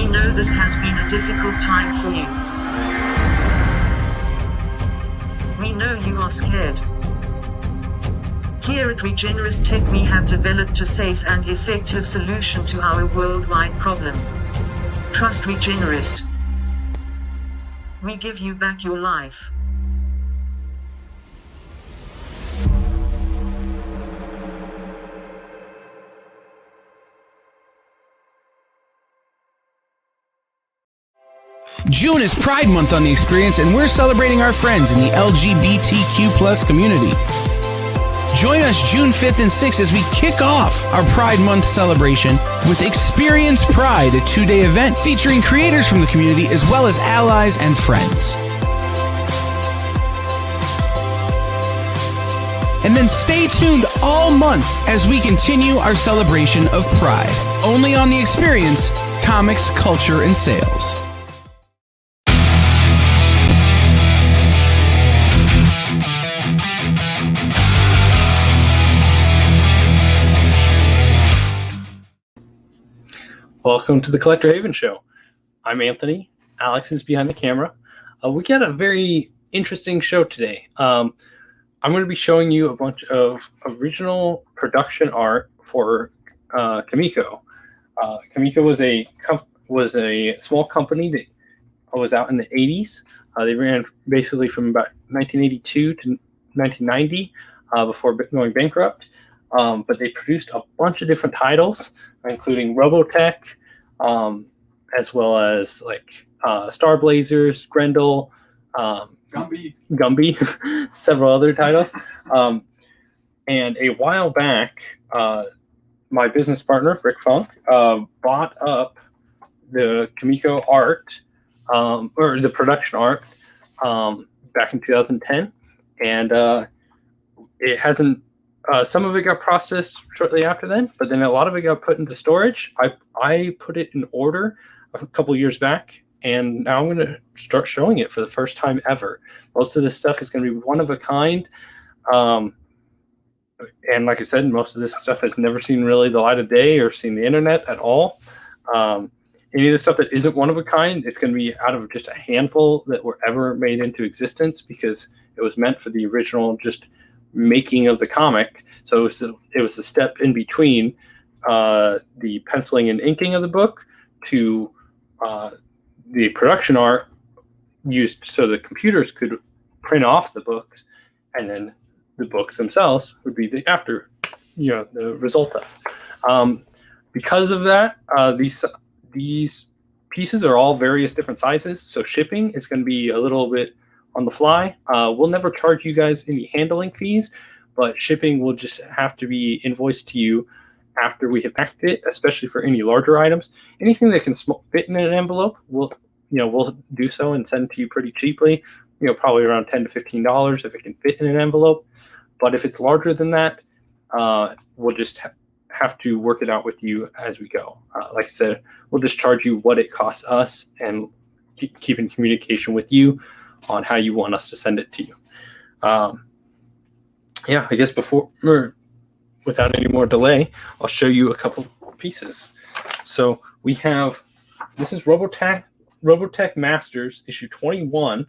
We know this has been a difficult time for you. We know you are scared. Here at Regenerist Tech we have developed a safe and effective solution to our worldwide problem. Trust Regenerist. We give you back your life. June is Pride Month on The Experience, and we're celebrating our friends in the LGBTQ+ community. Join us June 5th and 6th as we kick off our Pride Month celebration with Experience Pride, a 2-day event featuring creators from the community as well as allies and friends. And then stay tuned all month as we continue our celebration of Pride. Only on The Experience, comics, culture, and sales. Welcome to the Collector Haven Show. I'm Anthony. Alex is behind the camera. We got a very interesting show today. I'm going to be showing you a bunch of original production art for Comico. Comico was a small company that was out in the 80s. They ran basically from about 1982 to 1990 before going bankrupt. But they produced a bunch of different titles, including Robotech, as well as like Star Blazers, Grendel, Gumby, several other titles. And a while back, my business partner, Rick Funk, bought up the Comico art, or the production art, back in 2010. And it hasn't, some of it got processed shortly after then, but then a lot of it got put into storage. I put it in order a couple years back, and now I'm going to start showing it for the first time ever. Most of this stuff is going to be one of a kind. And like I said, most of this stuff has never seen really the light of day or seen the internet at all. Any of the stuff that isn't one of a kind, it's going to be out of just a handful that were ever made into existence, because it was meant for the original just making of the comic. So it was the step in between the penciling and inking of the book to the production art used so the computers could print off the books, and then the books themselves would be the result of. Because of that, these pieces are all various different sizes, so shipping is going to be a little bit on the fly. We'll never charge you guys any handling fees, but shipping will just have to be invoiced to you after we have packed it, especially for any larger items. Anything that can fit in an envelope, we'll do so and send to you pretty cheaply. Probably around $10 to $15 if it can fit in an envelope. But if it's larger than that, we'll just have to work it out with you as we go. Like I said, we'll just charge you what it costs us and keep in communication with you on how you want us to send it to you. I guess without any more delay, I'll show you a couple pieces. So we have, this is Robotech Masters issue 21,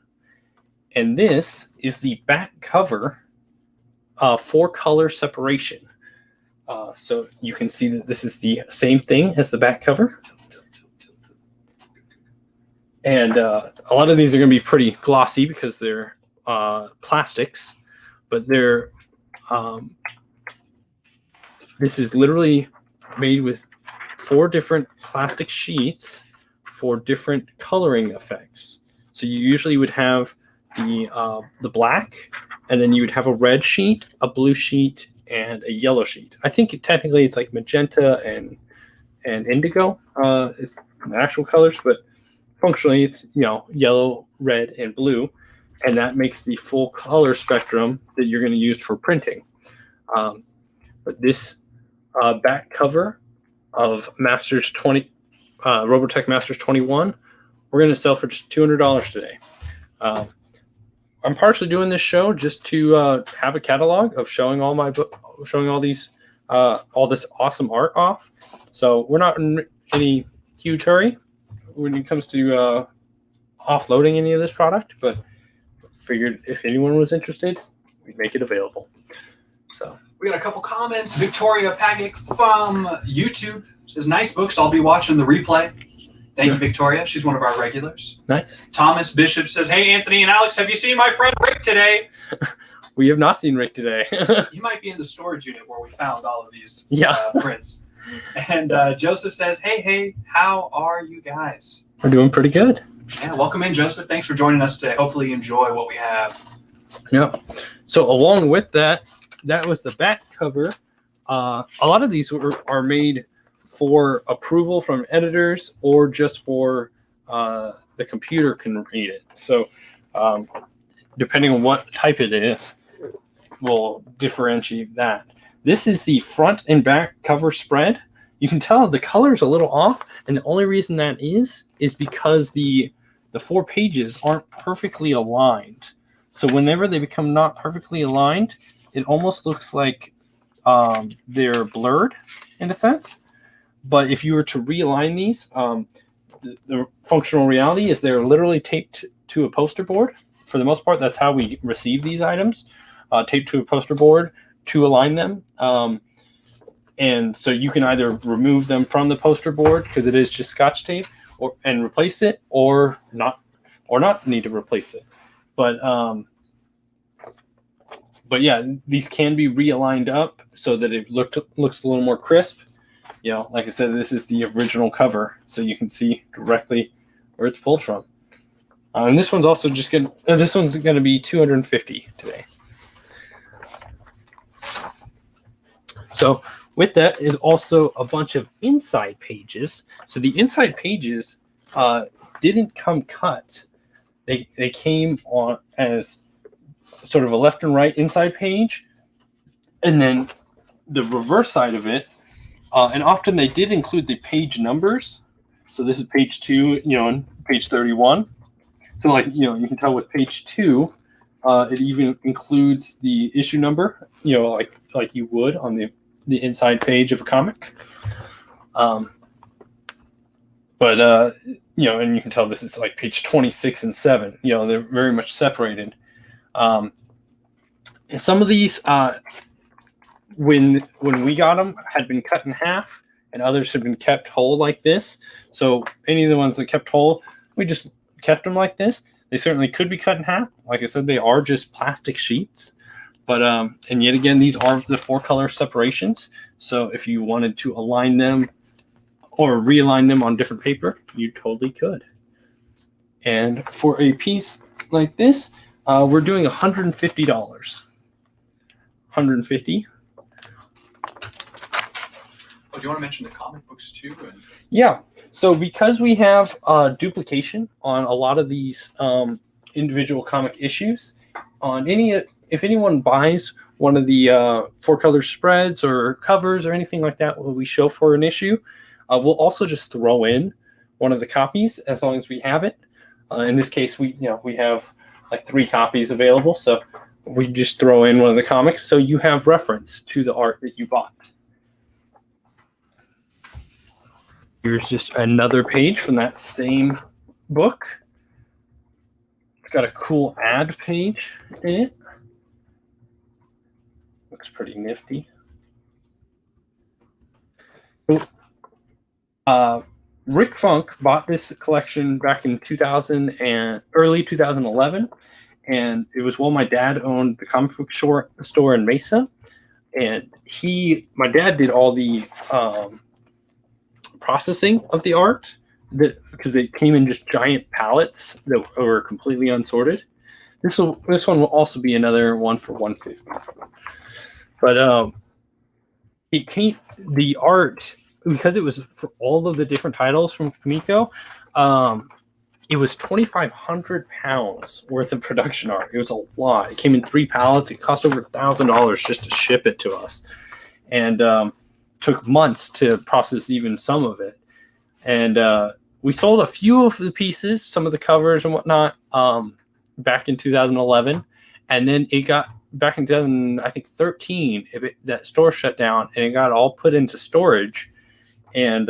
and this is the back cover, 4-color separation. So you can see that this is the same thing as the back cover. And a lot of these are going to be pretty glossy because they're plastics, but they're this is literally made with 4 different plastic sheets for different coloring effects. So you usually would have the black, and then you would have a red sheet, a blue sheet, and a yellow sheet. I think technically it's like magenta and indigo is the actual colors, but functionally it's yellow, red, and blue, and that makes the full color spectrum that you're going to use for printing. But this back cover of Masters 20, Robotech Masters 21, we're going to sell for just $200 today. I'm partially doing this show just to have a catalog of showing all this awesome art off. So we're not in any huge hurry. when it comes to offloading any of this product, but figured if anyone was interested, we'd make it available. So we got a couple comments. Victoria Pagic from YouTube says, "Nice books. I'll be watching the replay." Thank you, Victoria. She's one of our regulars. Nice. Thomas Bishop says, "Hey, Anthony and Alex, have you seen my friend Rick today?" We have not seen Rick today. He might be in the storage unit where we found all of these prints. And Joseph says, hey, how are you guys? We're doing pretty good. Yeah, welcome in, Joseph. Thanks for joining us today. Hopefully you enjoy what we have. Yeah. So along with that, that was the back cover. A lot of these are made for approval from editors or just for the computer can read it. So depending on what type it is, will differentiate that. This is the front and back cover spread. You can tell the color's a little off, and the only reason that is because the 4 pages aren't perfectly aligned. So whenever they become not perfectly aligned, it almost looks like they're blurred in a sense. But if you were to realign these, the functional reality is they're literally taped to a poster board. For the most part, that's how we receive these items, taped to a poster board to align them. And so you can either remove them from the poster board because it is just Scotch tape, and replace it, or not need to replace it. But yeah, these can be realigned up so that it looks a little more crisp. You know, like I said, this is the original cover, so you can see directly where it's pulled from. And this one's also just gonna be $250 today. So with that is also a bunch of inside pages. So the inside pages didn't come cut. They came on as sort of a left and right inside page, and then the reverse side of it. And often they did include the page numbers. So this is page 2, and page 31. So you can tell with page 2, it even includes the issue number, like you would on the inside page of a comic. And you can tell this is like page 26 and 7. They're very much separated. And some of these, when we got them, had been cut in half, and others had been kept whole like this. So any of the ones that kept whole, we just kept them like this. They certainly could be cut in half. Like I said, they are just plastic sheets. But and yet again, these are the 4 color separations. So if you wanted to align them or realign them on different paper, you totally could. And for a piece like this, we're doing $150. $150. Do you want to mention the comic books too? Yeah. So because we have duplication on a lot of these individual comic issues, if anyone buys one of the 4 color spreads or covers or anything like that, what we show for an issue, we'll also just throw in one of the copies as long as we have it. In this case, we have like 3 copies available, so we just throw in one of the comics so you have reference to the art that you bought. Here's just another page from that same book. It's got a cool ad page in it. Looks pretty nifty. Rick Funk bought this collection back in 2000 and early 2011, and it was while my dad owned the comic book store in Mesa, and my dad did all the processing of the art because it came in just giant pallets that were completely unsorted. This one will also be another one for $150. But the art, because it was for all of the different titles from Comico, it was 2,500 pounds worth of production art. It was a lot. It came in 3 pallets. It cost over $1,000 just to ship it to us, and took months to process even some of it. And we sold a few of the pieces, some of the covers and whatnot, back in 2011, and then it got back in 2013. That store shut down, and it got all put into storage, and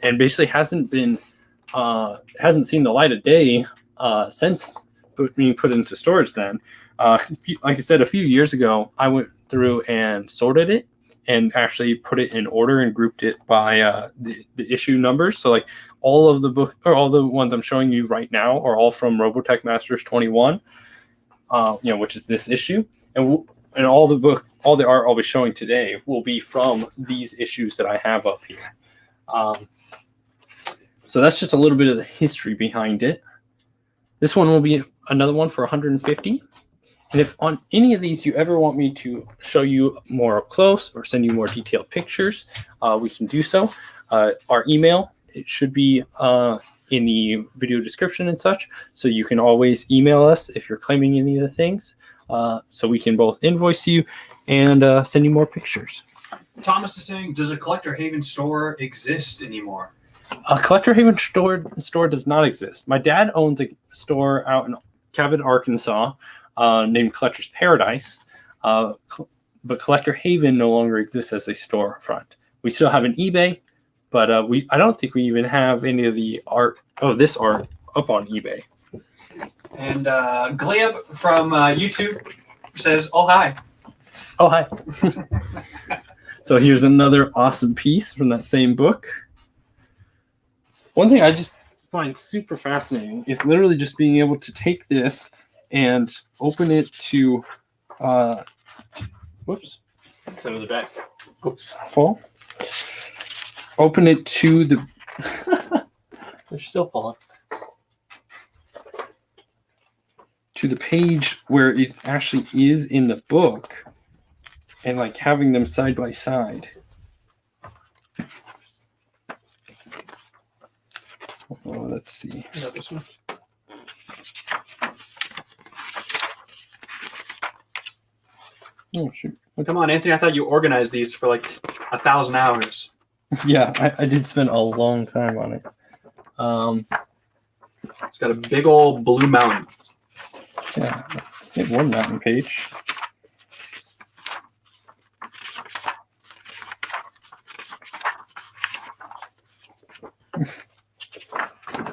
basically hasn't been hadn't seen the light of day since being put into storage then. Like I said, a few years ago, I went through and sorted it and actually put it in order and grouped it by the issue numbers. So like all of the book, or all the ones I'm showing you right now, are all from Robotech Masters 21, which is this issue, and all the art I'll be showing today will be from these issues that I have up here. So that's just a little bit of the history behind it. This one will be another one for 150. And if on any of these you ever want me to show you more up close or send you more detailed pictures, we can do so. Our email, it should be in the video description and such. So you can always email us if you're claiming any of the things. So we can both invoice you and send you more pictures. Thomas is saying, does a Collector Haven store exist anymore? A Collector Haven store does not exist. My dad owns a store out in Cabot, Arkansas, named Collector's Paradise, but Collector Haven no longer exists as a storefront. We still have an eBay, but I don't think we even have any of the art of this art up on eBay. And Gleb from YouTube says, "Oh hi." Oh hi. So here's another awesome piece from that same book. One thing I just find super fascinating is literally just being able to take this and open it to, whoops, It's over the back. oops, fall. Open it to the, They're still falling. to the page where it actually is in the book, and like having them side by side. Oh, let's see. Yeah, this one. Oh shoot. Come on, Anthony. I thought you organized these for like 1,000 hours. Yeah, I did spend a long time on it. It's got a big old blue mountain. Yeah, hit one mountain page.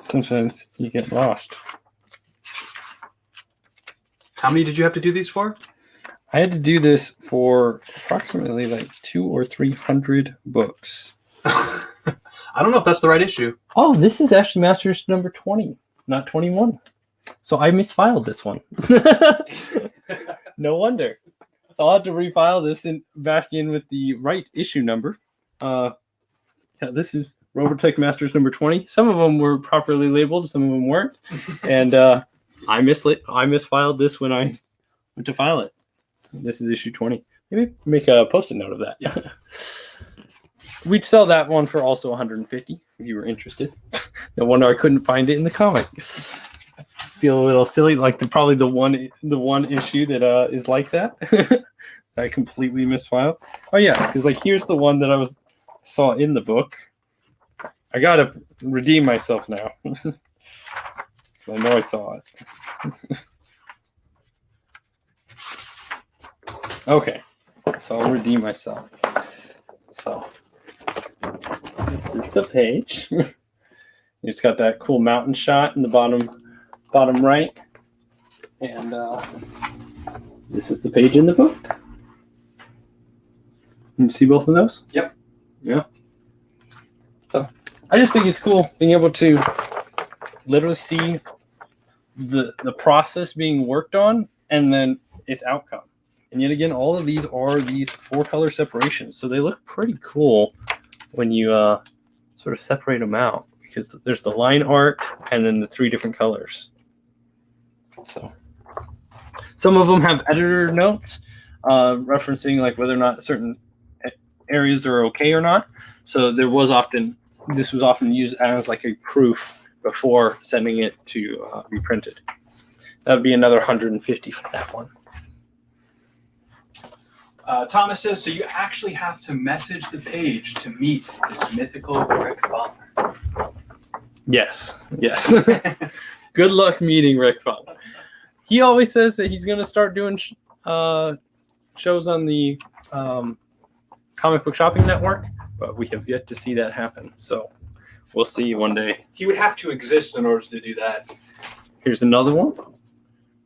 Sometimes you get lost. How many did you have to do these for? I had to do this for approximately like 200 or 300 books. I don't know if that's the right issue. Oh, this is actually Masters number 20, not 21. So I misfiled this one. No wonder. So I'll have to refile this back in with the right issue number. Yeah, this is Robotech Masters number 20. Some of them were properly labeled, some of them weren't. And I misfiled this when I went to file it. This is issue 20. Maybe make a post-it note of that. Yeah. We'd sell that one for also 150 if you were interested. No wonder I couldn't find it in the comic. Feel a little silly, like probably the one issue that is like that. I completely misfiled. Oh yeah, because like here's the one that I saw in the book. I gotta redeem myself now. I know I saw it. Okay, so I'll redeem myself. So this is the page. It's got that cool mountain shot in the bottom right, and this is the page in the book. Can you see both of those? Yep. Yeah. So I just think it's cool being able to literally see the process being worked on and then its outcome. And yet again, all of these are these 4-color separations. So they look pretty cool when you sort of separate them out, because there's the line art and then the 3 different colors. So some of them have editor notes referencing like whether or not certain areas are okay or not. So this was often used as like a proof before sending it to be printed. That would be another 150 for that one. Thomas says, so you actually have to message the page to meet this mythical Rick Funk. Yes. Good luck meeting Rick Funk. He always says that he's going to start doing shows on the Comic Book Shopping Network, but we have yet to see that happen. So We'll see one day. He would have to exist in order to do that. Here's another one.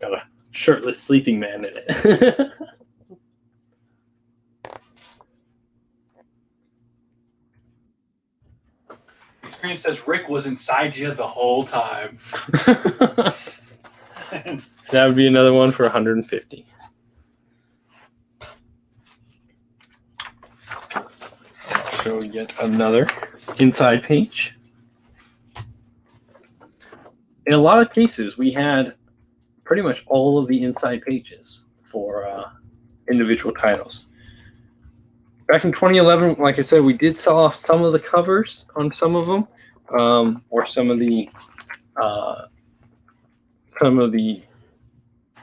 Got a shirtless sleeping man in it. The screen says Rick was inside you the whole time. That would be another one for 150. I'll show yet another inside page. In a lot of cases, we had pretty much all of the inside pages for individual titles. Back in 2011, like I said, we did sell off some of the covers on some of them, or some of the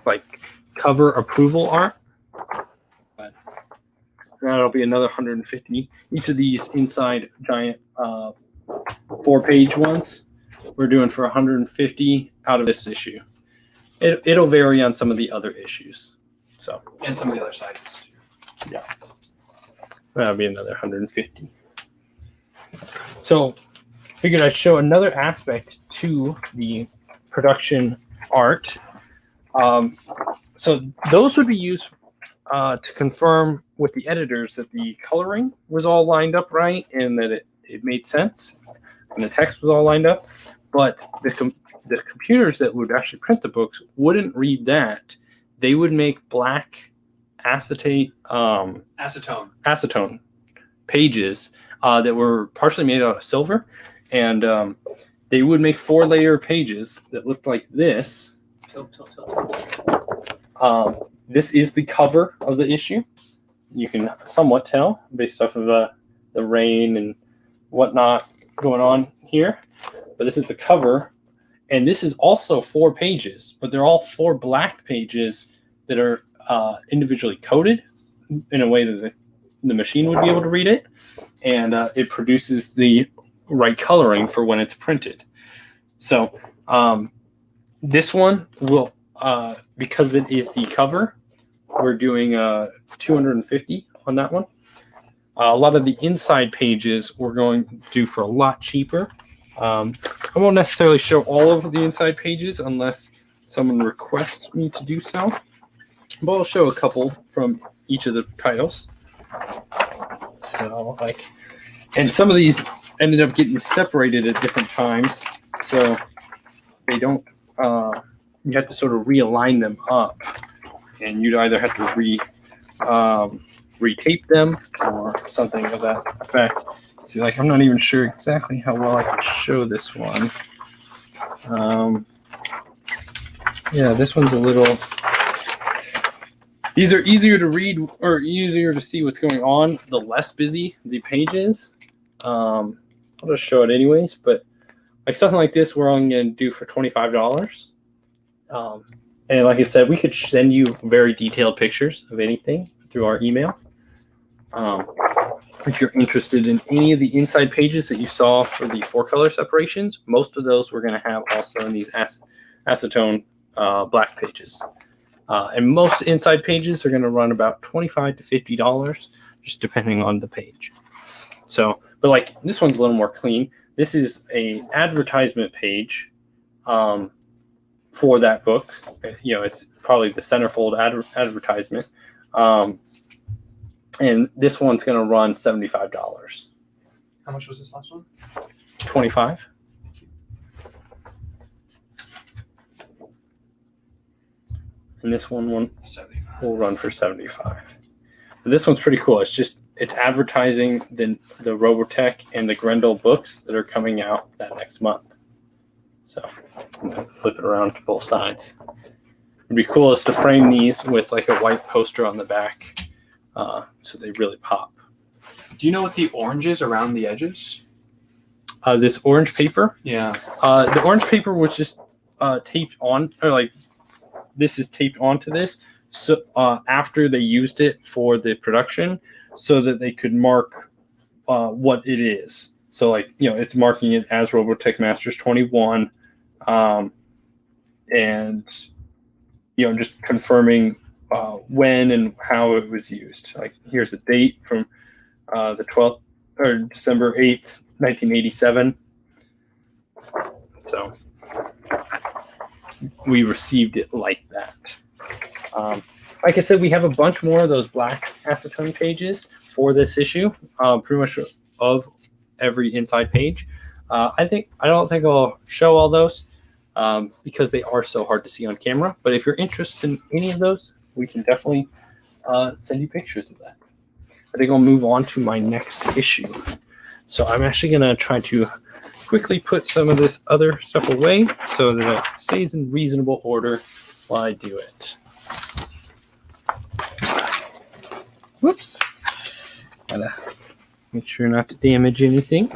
like cover approval art. But that'll be another 150. Each of these inside giant 4-page ones, we're doing for 150 out of this issue. It'll vary on some of the other issues. So And some of the other sizes too. yeah, that'll be another 150. So figured I'd show another aspect to the production art. So those would be used to confirm with the editors that the coloring was all lined up right and that it made sense and the text was all lined up. But the computers that would actually print the books wouldn't read that. They would make black acetone pages that were partially made out of silver, and they would make 4-layer pages that looked like this. This is the cover of the issue. You can somewhat tell based off of the rain and whatnot going on here. But this is the cover, and this is also 4 pages, but they're all 4 black pages that are individually coded in a way that the machine would be able to read it, and it produces the right coloring for when it's printed. So this one will, because it is the cover, we're doing 250 on that one. A lot of the inside pages we're going to do for a lot cheaper. I won't necessarily show all of the inside pages unless someone requests me to do so, but I'll show a couple from each of the titles. So and some of these ended up getting separated at different times, so they don't, you have to sort of realign them up, and you'd either have to retape them or something of that effect. See, I'm not even sure exactly how well I can show this one. Yeah, this one's a little... These are easier to read or easier to see what's going on the less busy the page is. I'll just show it anyways, but something like this we're only going to do for $25. And like I said, we could send you very detailed pictures of anything through our email. If you're interested in any of the inside pages that you saw for the 4-color separations, most of those we're going to have also in these acetone black pages. And most inside pages are going to run about $25 to $50, just depending on the page. So, but this one's a little more clean. This is a advertisement page for that book. It's probably the centerfold advertisement. And this one's going to run $75. How much was this last one? $25. And this one 75. will run for $75. But this one's pretty cool. It's advertising the Robotech and the Grendel books that are coming out that next month. So I'm going to flip it around to both sides. It'd be cool is to frame these with a white poster on the back, so they really pop. Do you know what the orange is around the edges? This orange paper? Yeah. The orange paper was just taped on, or this is taped onto this. So after they used it for the production, so that they could mark what it is. So it's marking it as Robotech Masters 21, and just confirming when and how it was used. Here's the date from the 12th or December 8th, 1987. we received it like that. Like I said, we have a bunch more of those black acetone pages for this issue, pretty much of every inside page. I don't think I'll show all those because they are so hard to see on camera. But if you're interested in any of those, we can definitely send you pictures of that. I think I'll move on to my next issue. So I'm actually going to try to quickly put some of this other stuff away so that it stays in reasonable order while I do it. Whoops. Gotta make sure not to damage anything.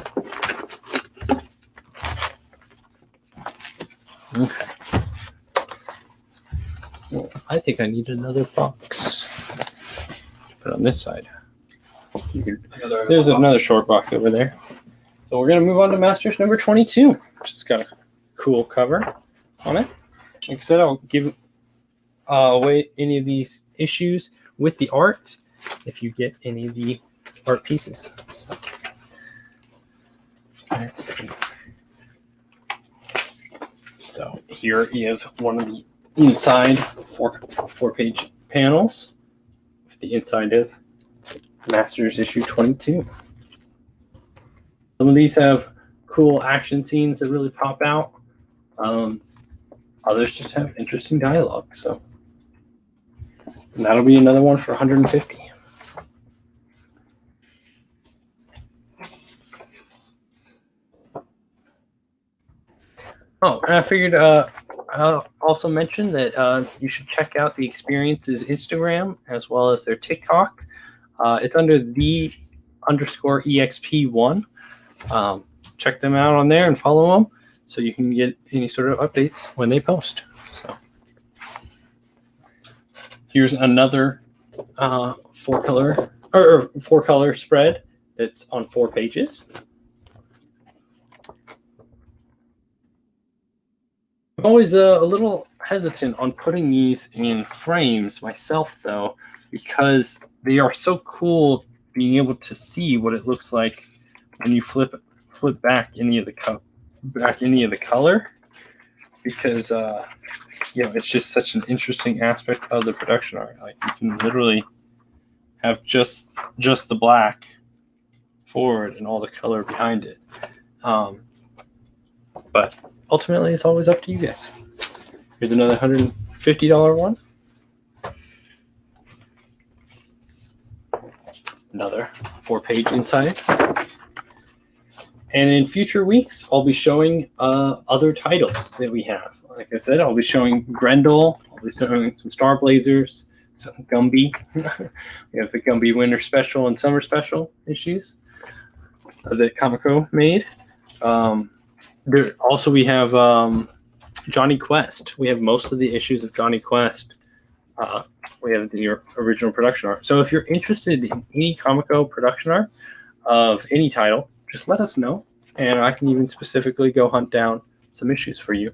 Okay. Well, I think I need another box to put on this side. There's another short box over there. So we're going to move on to Masters number 22, which has got a cool cover on it. Like I said, I'll give away any of these issues with the art if you get any of the art pieces. Let's see. So here is one of the inside four-page panels with the inside of Masters issue 22. Some of these have cool action scenes that really pop out. Others just have interesting dialogue. So and that'll be another one for 150. Oh, and I figured I'll also mention that you should check out the Experience's Instagram as well as their TikTok. It's under _EXP1. Check them out on there and follow them so you can get any sort of updates when they post. So here's another four color spread that's on 4 pages. I'm always a little hesitant on putting these in frames myself, though, because they are so cool being able to see what it looks like when you flip back any of the color, because it's just such an interesting aspect of the production art. Like you can literally have just the black forward and all the color behind it. But ultimately, it's always up to you guys. Here's another $150 one. Another 4-page inside. And in future weeks, I'll be showing other titles that we have. Like I said, I'll be showing Grendel. I'll be showing some Star Blazers, some Gumby. We have the Gumby Winter Special and Summer Special issues that Comico made. We have Johnny Quest. We have most of the issues of Johnny Quest. We have the original production art. So if you're interested in any Comico production art of any title, just let us know, and I can even specifically go hunt down some issues for you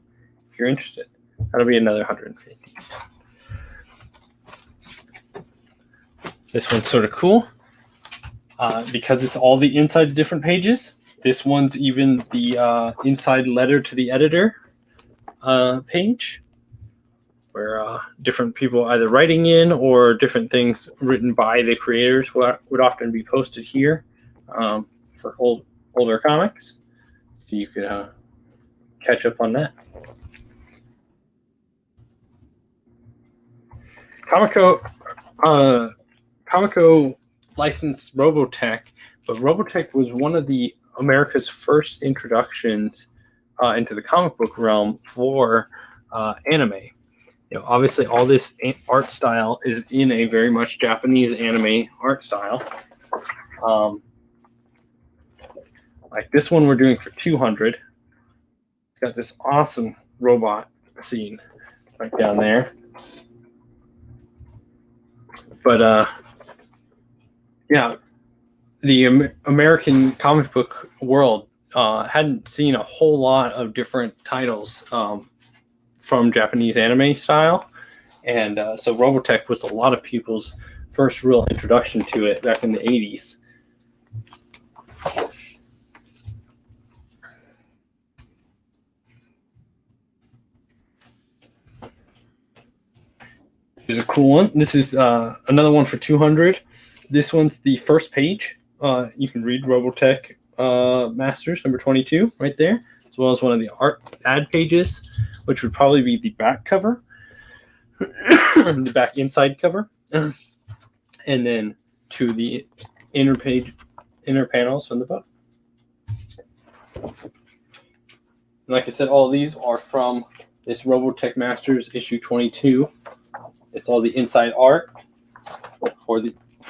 if you're interested. That'll be another 150. This one's sort of cool because it's all the inside different pages. This one's even the inside letter to the editor page, where different people either writing in or different things written by the creators would often be posted here for older comics, so you could catch up on that. Comico licensed Robotech, but Robotech was one of the America's first introductions into the comic book realm for anime. Obviously all this art style is in a very much Japanese anime art style. Like this one we're doing for 200. It's got this awesome robot scene right down there. But the American comic book world hadn't seen a whole lot of different titles from Japanese anime style. And so Robotech was a lot of people's first real introduction to it back in the 80s. Here's a cool one. This is another one for 200. This one's the first page. You can read Robotech Masters number 22 right there, as well as one of the art ad pages, which would probably be the back cover, the back inside cover, and then to the inner panels from the book. Like I said, all of these are from this Robotech Masters issue 22. It's all the inside art for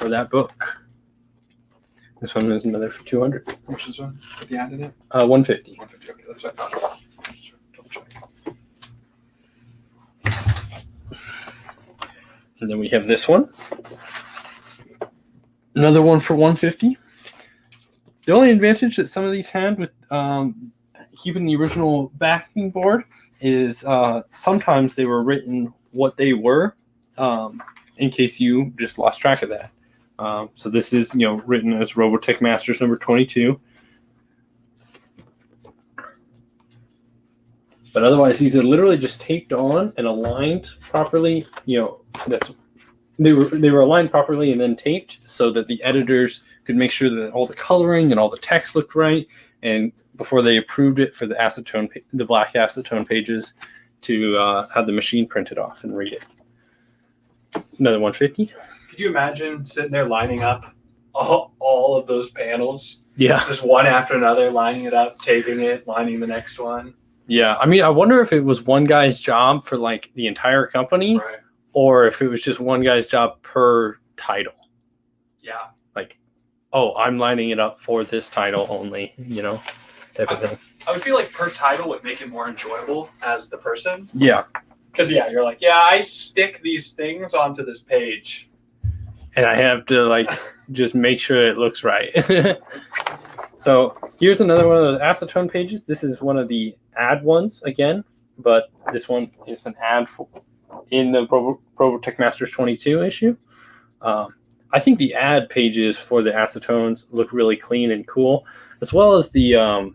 that book. This one is another for 200. Which is one? With the ad in it? 150. 150. Okay, that's what I thought. Double check. And then we have this one. Another one for 150. The only advantage that some of these had with keeping the original backing board is sometimes they were written what they were, in case you just lost track of that. So this is, written as Robotech Masters number 22. But otherwise, these are literally just taped on and aligned properly. They were aligned properly and then taped so that the editors could make sure that all the coloring and all the text looked right, and before they approved it for the black acetone pages, to have the machine print it off and read it. Another 150. Could you imagine sitting there lining up all of those panels? Yeah. Just one after another, lining it up, taping it, lining the next one. Yeah. I mean, I wonder if it was one guy's job for like the entire company, Right. or if it was just one guy's job per title. Yeah. Like, oh, I'm lining it up for this title only, type of thing. I would feel like per title would make it more enjoyable as the person. Yeah. Because, you're like, I stick these things onto this page. And I have to just make sure it looks right. So here's another one of those acetone pages. This is one of the ad ones again, but this one is an ad in the Robotech Masters 22 issue. I think the ad pages for the acetones look really clean and cool, as well as the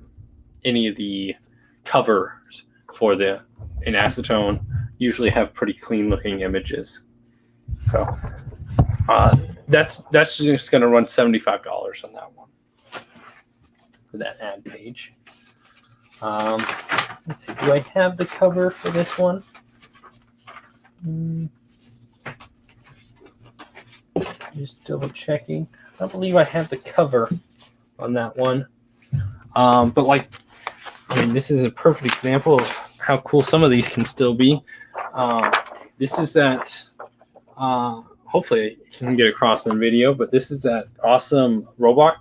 any of the covers for in acetone usually have pretty clean looking images. So that's just going to run $75 on that one for that ad page. Let's see, do I have the cover for this one? Just double checking. I believe I have the cover on that one. But this is a perfect example of how cool some of these can still be. This is that, hopefully you can get across in the video, but this is that awesome robot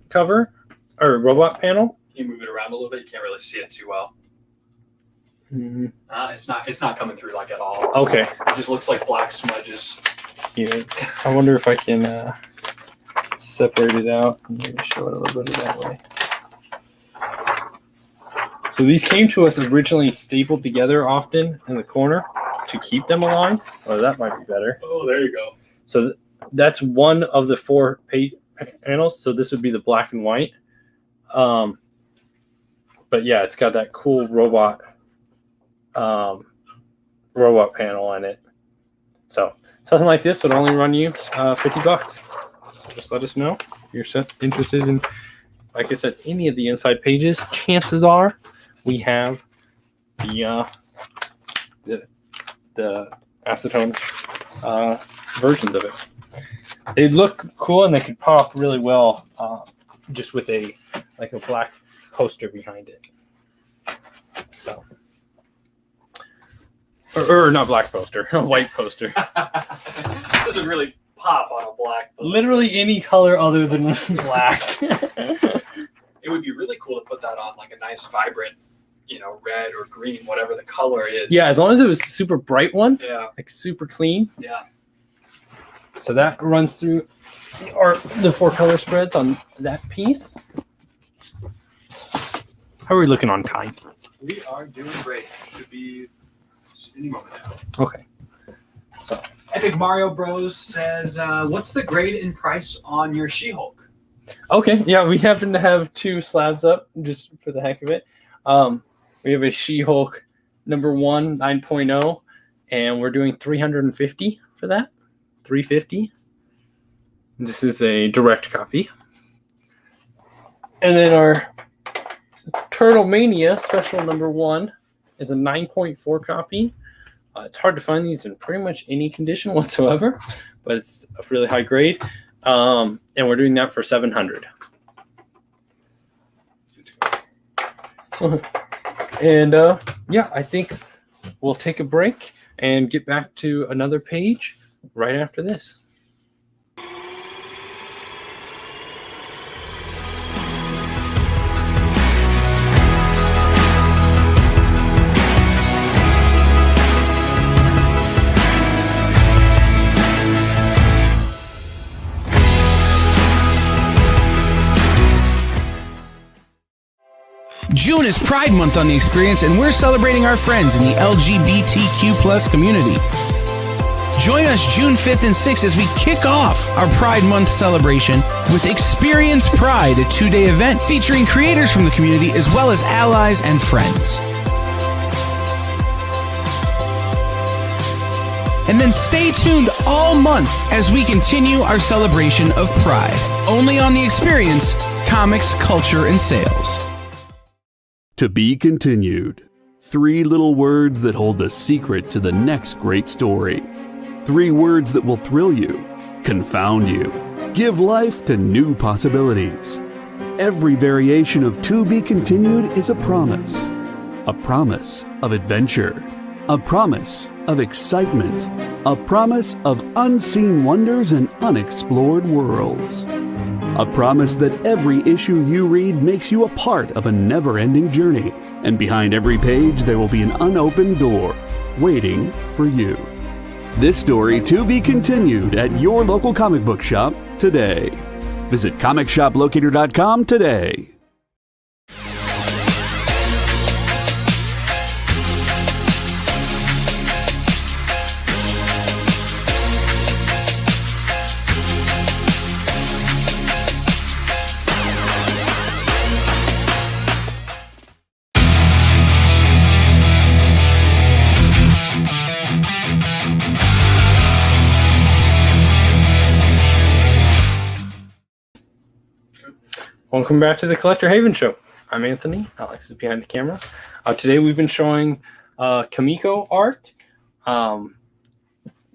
cover, or robot panel. Can you move it around a little bit? You can't really see it too well. Mm-hmm. It's not coming through at all. Okay. It just looks like black smudges. Yeah. I wonder if I can separate it out and maybe show it a little bit of that way. So these came to us originally stapled together often in the corner to keep them aligned. Oh, that might be better. Oh, there you go. So that's one of the 4 panels. So this would be the black and white. But yeah, it's got that cool robot panel in it. So something like this would only run you $50. So just let us know if you're interested in, like I said, any of the inside pages. Chances are we have the acetone versions of it. They look cool and they could pop really well just with a black poster behind it. So, or not black poster, a white poster. Doesn't really pop on a black poster. Literally any color other than black. It would be really cool to put that on a nice vibrant, red or green, whatever the color is. Yeah, as long as it was a super bright one. Yeah. Super clean. Yeah. So that runs through the 4 color spreads on that piece. How are we looking on time? We are doing great. Should be any moment now. Okay. So Epic Mario Bros says, what's the grade and price on your She-Hulk? okay, yeah, we happen to have 2 slabs up just for the heck of it. We have a She-Hulk number 1 9.0, and we're doing $350 for that, $3.50. This is a direct copy. And then our Turtle Mania special number 1 is a 9.4 copy. It's hard to find these in pretty much any condition whatsoever, but it's a really high grade. And we're doing that for $700. And yeah, I think we'll take a break and get back to another page right after this. June is Pride Month on The Experience, and we're celebrating our friends in the LGBTQ plus community. Join us June 5th and 6th as we kick off our Pride Month celebration with Experience Pride, a 2-day event featuring creators from the community as well as allies and friends. And then stay tuned all month as we continue our celebration of Pride. Only on The Experience, comics, culture, and sales. To be continued. 3 little words that hold the secret to the next great story. 3 words that will thrill you, confound you, give life to new possibilities. Every variation of To Be Continued is a promise of adventure, a promise of excitement, a promise of unseen wonders and unexplored worlds. A promise that every issue you read makes you a part of a never-ending journey. And behind every page, there will be an unopened door waiting for you. This story to be continued at your local comic book shop today. Visit comicshoplocator.com today. Welcome back to the Collector Haven Show. I'm Anthony. Alex is behind the camera. Today we've been showing Kamiko art.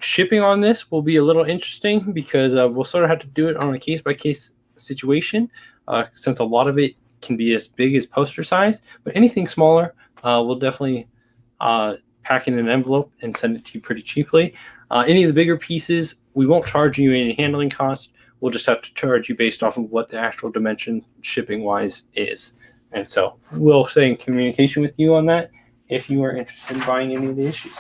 Shipping on this will be a little interesting because we'll sort of have to do it on a case-by-case situation since a lot of it can be as big as poster size. But anything smaller, we'll definitely pack in an envelope and send it to you pretty cheaply. Any of the bigger pieces, we won't charge you any handling cost. We'll just have to charge you based off of what the actual dimension shipping-wise is. And so we'll stay in communication with you on that if you are interested in buying any of the issues.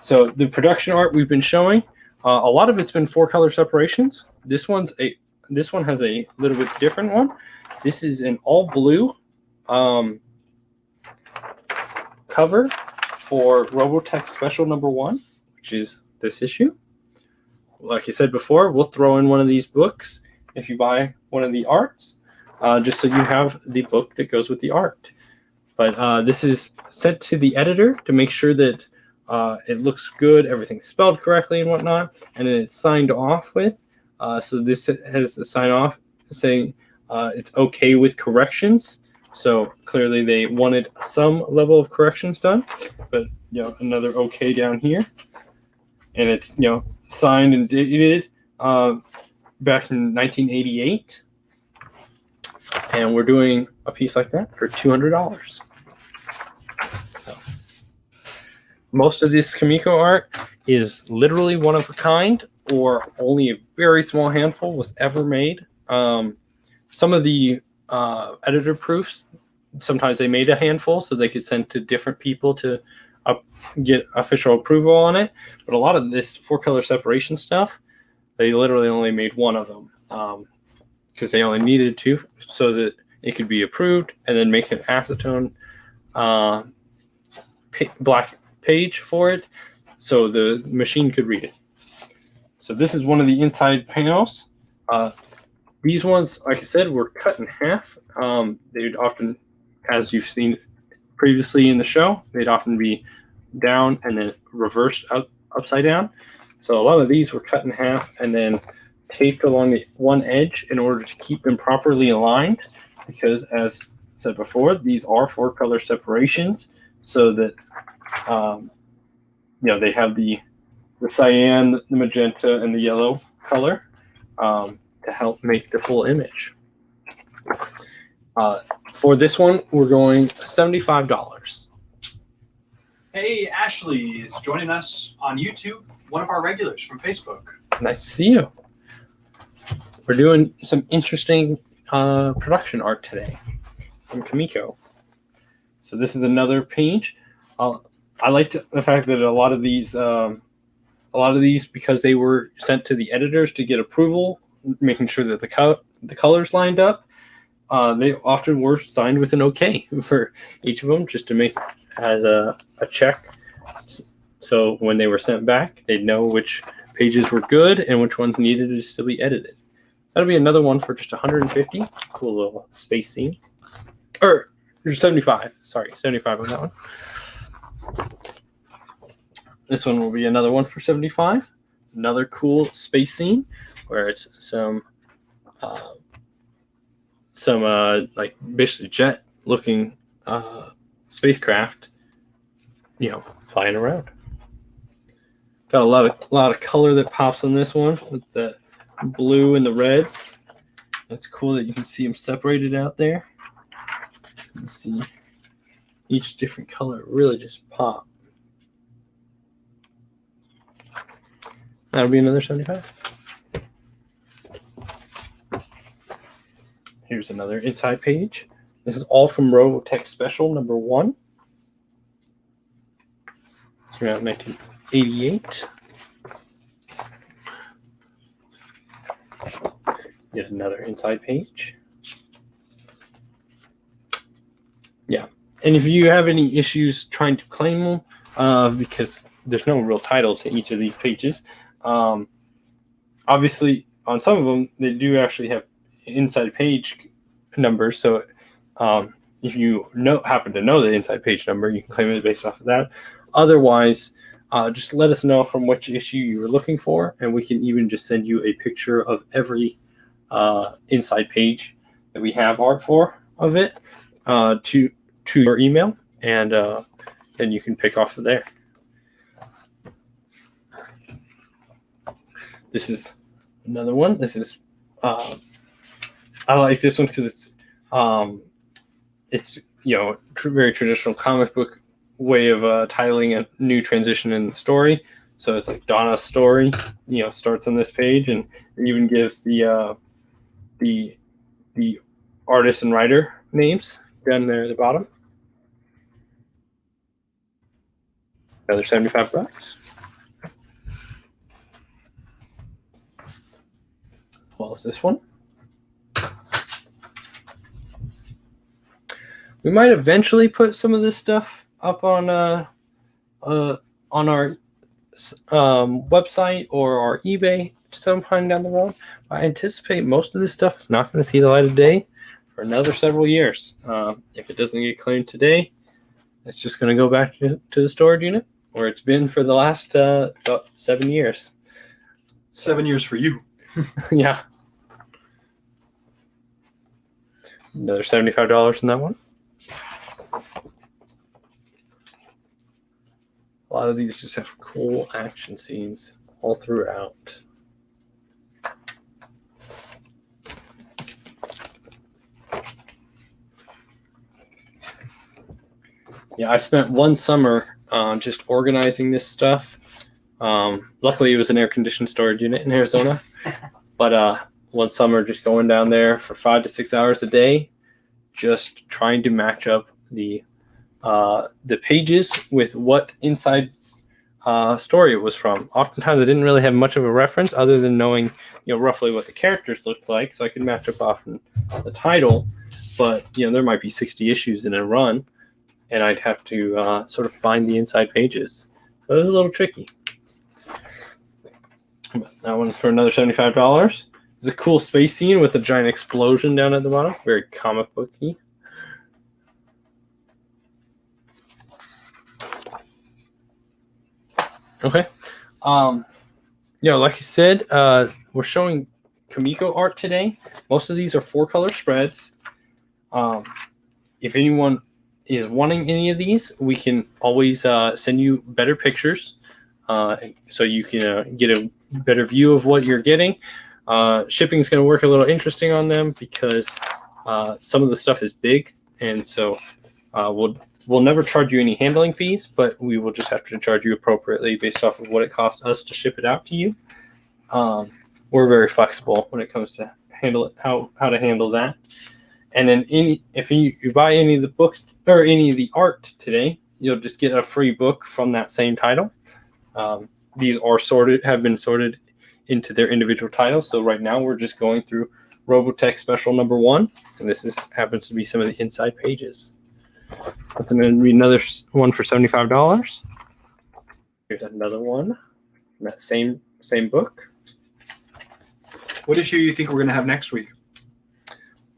So the production art we've been showing, a lot of it's been 4-color separations. This one has a little bit different one. This is an all blue cover for Robotech Special number 1, which is this issue. Like I said before, we'll throw in one of these books if you buy one of the arts, just so you have the book that goes with the art. But this is sent to the editor to make sure that it looks good, everything's spelled correctly and whatnot, and then it's signed off with. So this has a sign off saying it's okay with corrections. So clearly they wanted some level of corrections done, but another okay down here, and it's signed and dated back in 1988, and we're doing a piece like that for $200. So, most of this Kamiko art is literally one of a kind, or only a very small handful was ever made. Some of the editor proofs, sometimes they made a handful so they could send to different people to get official approval on it, but a lot of this 4-color separation stuff, they literally only made one of them because they only needed to so that it could be approved and then make an acetone black page for it so the machine could read it. So this is one of the inside panels. These ones, like I said, were cut in half. They'd often, as you've seen previously in the show, they'd often be down and then reversed upside down. So a lot of these were cut in half and then taped along the one edge in order to keep them properly aligned, because as said before, these are 4-color separations, so that they have the cyan, the magenta, and the yellow color to help make the full image. For this one, we're going $75. Hey, Ashley is joining us on YouTube, one of our regulars from Facebook. Nice to see you. We're doing some interesting production art today from Kimiko. So this is another page. I liked the fact that a lot of these, because they were sent to the editors to get approval, making sure that the colors lined up. They often were signed with an OK for each of them, just to make as a check. So when they were sent back, they'd know which pages were good and which ones needed to still be edited. That'll be another one for just 150. Cool little space scene. Or 75. Sorry, 75 on that one. This one will be another one for 75. Another cool space scene where it's some like basically jet looking spacecraft, flying around. Got a lot of color that pops on this one with the blue and the reds. It's cool that you can see them separated out there. You can see each different color really just pop. That'll be another 75. Here's another inside page. This is all from Robotech Special number 1. Came out in 1988. Yet another inside page. Yeah. And if you have any issues trying to claim them, because there's no real title to each of these pages, obviously on some of them they do actually have inside page numbers. So if you happen to know the inside page number, you can claim it based off of that. Otherwise, just let us know from which issue you were looking for, and we can even just send you a picture of every inside page that we have art for of it to your email, and then you can pick off of there. This is another one. This is I like this one because it's very traditional comic book way of titling a new transition in the story. So it's like Donna's story, starts on this page, and it even gives the artist and writer names down there at the bottom. Another $75. As well as this one. We might eventually put some of this stuff up on our website or our eBay sometime down the road. I anticipate most of this stuff is not going to see the light of day for another several years. If it doesn't get claimed today, it's just going to go back to the storage unit where it's been for the last about 7 years. 7 years for you. Yeah. Another $75 in that one. A lot of these just have cool action scenes all throughout. Yeah, I spent one summer just organizing this stuff. Luckily, it was an air-conditioned storage unit in Arizona. But one summer, just going down there for 5 to 6 hours a day, just trying to match up the pages with what inside story it was from. Oftentimes, I didn't really have much of a reference other than knowing, roughly what the characters looked like, so I could match up off the title. But there might be 60 issues in a run, and I'd have to sort of find the inside pages. So it was a little tricky. But that one's for another $75. It's a cool space scene with a giant explosion down at the bottom. Very comic booky. Okay. Like I said, we're showing Kamiko art today. Most of these are 4-color spreads. If anyone is wanting any of these, we can always send you better pictures so you can get a better view of what you're getting. Shipping is going to work a little interesting on them because some of the stuff is big, and so we'll never charge you any handling fees, but we will just have to charge you appropriately based off of what it costs us to ship it out to you. We're very flexible when it comes to how to handle that. And then if you buy any of the books or any of the art today, you'll just get a free book from that same title. These have been sorted into their individual titles. So right now we're just going through Robotech Special number 1, and this happens to be some of the inside pages. That's going to be another one for $75. Here's another one, that same book. What issue do you think we're going to have next week?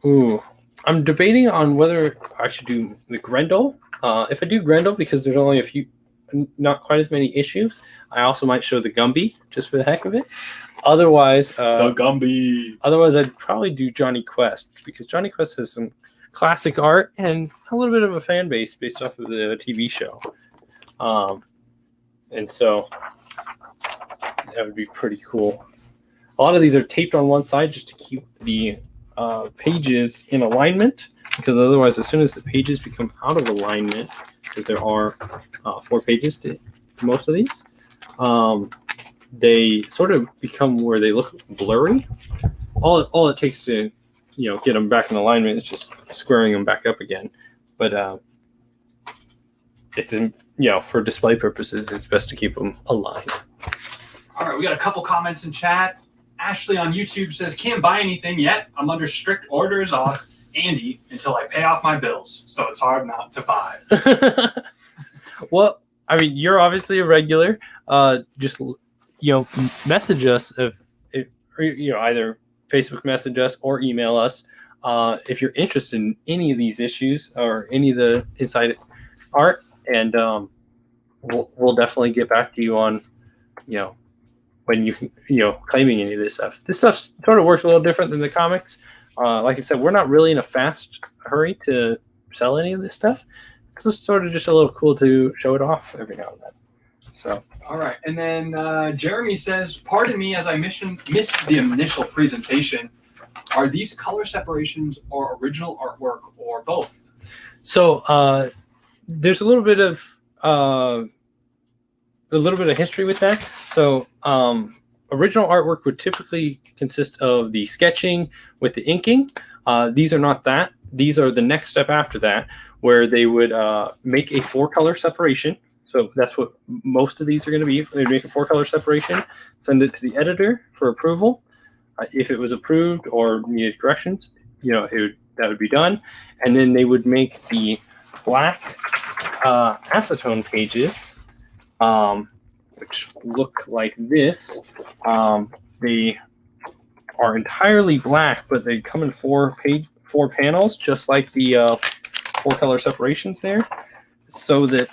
Ooh, I'm debating on whether I should do the Grendel. If I do Grendel, because there's only a few, not quite as many issues, I also might show the Gumby just for the heck of it. Otherwise, The Gumby. Otherwise, I'd probably do Johnny Quest, because Johnny Quest has some classic art and a little bit of a fan base based off of the TV show. And so that would be pretty cool. A lot of these are taped on one side just to keep the pages in alignment, because otherwise, as soon as the pages become out of alignment, because there are 4 pages to most of these, they sort of become where they look blurry. All it takes to get them back in alignment is just squaring them back up again. But it's for display purposes, it's best to keep them aligned. All right, we got a couple comments in chat. Ashley on YouTube says, "Can't buy anything yet. I'm under strict orders on Andy until I pay off my bills, so it's hard not to buy." Well, I mean, you're obviously a regular. Just message us if either Facebook message us or email us if you're interested in any of these issues or any of the inside art, and we'll definitely get back to you on when you claiming any of this stuff. This stuff sort of works a little different than the comics. Like I said, we're not really in a fast hurry to sell any of this stuff. It's sort of just a little cool to show it off every now and then. So. All right, and then Jeremy says, "Pardon me as I missed the initial presentation. Are these color separations or original artwork or both?" So there's a little bit of history with that. So original artwork would typically consist of the sketching with the inking. These are not that. These are the next step after that, where they would make a 4-color separation. So that's what most of these are going to be. They'd make a 4-color separation, send it to the editor for approval. If it was approved or needed corrections, that would be done. And then they would make the black acetone pages, which look like this. They are entirely black, but they come in 4 panels, just like the 4-color separations there, so that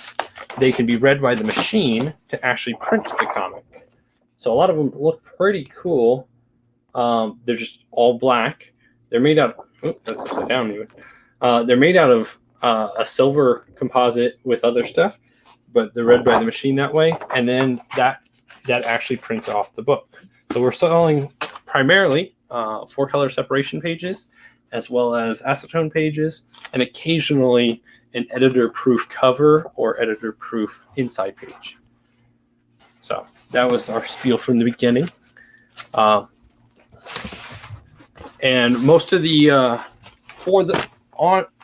they can be read by the machine to actually print the comic. So a lot of them look pretty cool. They're just all black. They're made out of, that's upside down even. They're made out of a silver composite with other stuff, but they're read by the machine that way. And then that actually prints off the book. So we're selling primarily 4-color separation pages, as well as acetone pages, and occasionally an editor-proof cover or editor-proof inside page. So that was our spiel from the beginning. And most of the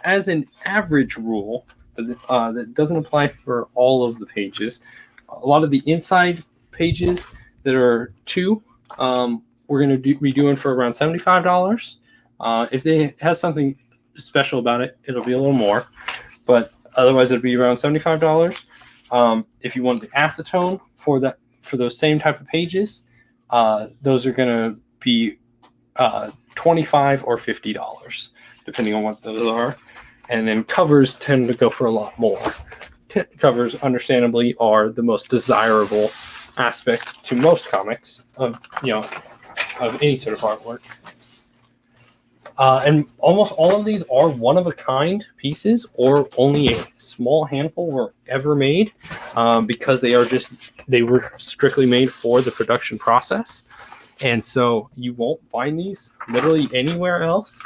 as an average rule, that doesn't apply for all of the pages. A lot of the inside pages that are 2, we're going to be doing for around $75. If they has something special about it, it'll be a little more, but otherwise it'll be around $75. If you want the acetone for those same type of pages, those are going to be $25 or $50, depending on what those are. And then covers tend to go for a lot more. Covers, understandably, are the most desirable aspect to most comics of any sort of artwork. And almost all of these are one-of-a-kind pieces, or only a small handful were ever made, because they were strictly made for the production process. And so you won't find these literally anywhere else.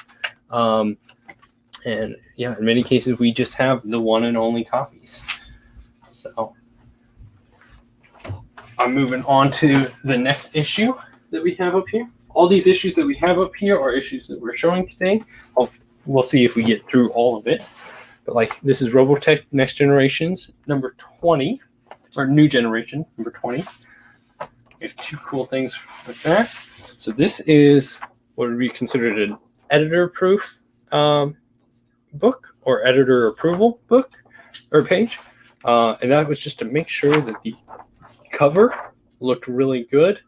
And yeah, in many cases, we just have the one and only copies. So I'm moving on to the next issue that we have up here. All these issues that we have up here are issues that we're showing today. We'll see if we get through all of it. But like, this is Robotech Next Generations number 20, or New Generation number 20. We have two cool things with that. So this is what would be considered an editor-proof book, or editor approval book or page. And that was just to make sure that the cover looked really good.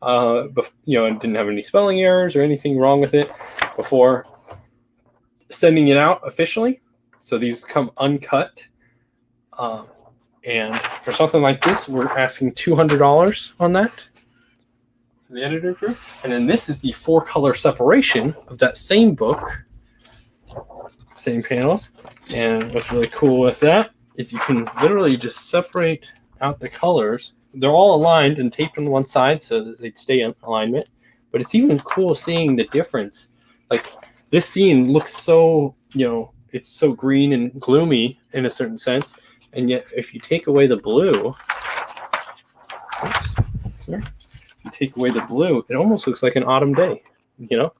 It didn't have any spelling errors or anything wrong with it before sending it out officially. So these come uncut. And for something like this, we're asking $200 on that for the editor group. And then this is the 4-color separation of that same book, same panels. And what's really cool with that is you can literally just separate out the colors. They're all aligned and taped on one side so that they'd stay in alignment. But it's even cool seeing the difference. Like, this scene looks so, it's so green and gloomy in a certain sense. And yet, if you take away the blue, it almost looks like an autumn day. It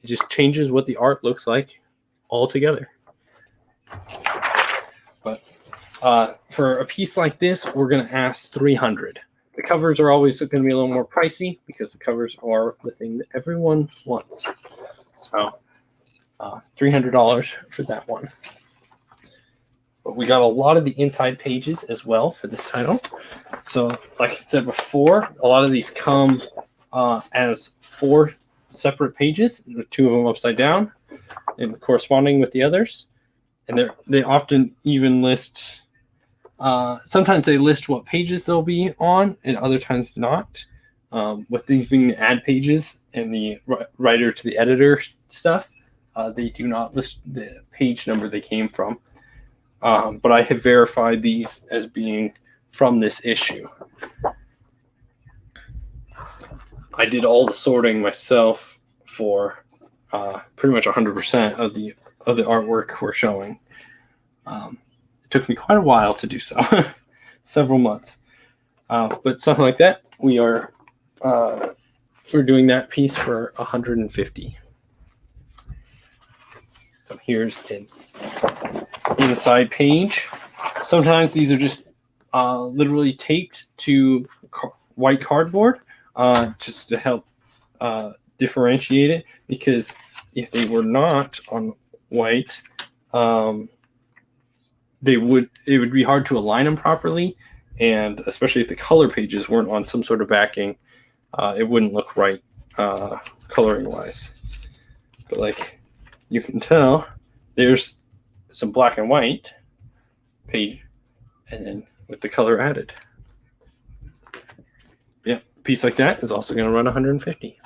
just changes what the art looks like altogether. But for a piece like this, we're going to ask $300. The covers are always going to be a little more pricey because the covers are the thing that everyone wants. So $300 for that one. But we got a lot of the inside pages as well for this title. So like I said before, a lot of these come as 4 separate pages, 2 of them upside down and corresponding with the others. And they often even list, sometimes they list what pages they'll be on and other times not. With these being the ad pages and the writer to the editor stuff, they do not list the page number they came from. But I have verified these as being from this issue. I did all the sorting myself for pretty much 100% of the artwork we're showing. It took me quite a while to do so, several months. But something like that, we're doing that piece for $150. So here's an inside page. Sometimes these are just literally taped to white cardboard just to help differentiate it, because if they were not on white, it would be hard to align them properly, and especially if the color pages weren't on some sort of backing, it wouldn't look right coloring wise. But like you can tell, there's some black and white page, and then with the color added. Yeah, a piece like that is also going to run $150.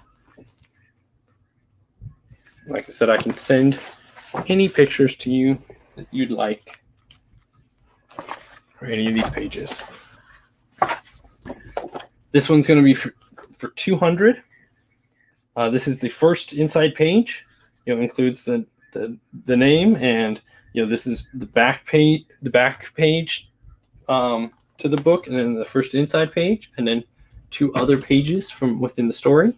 Like I said, I can send any pictures to you that you'd like for any of these pages. This one's going to be for $200. This is the first inside page. Includes the name, and this is the back page to the book, and then the first inside page, and then 2 other pages from within the story.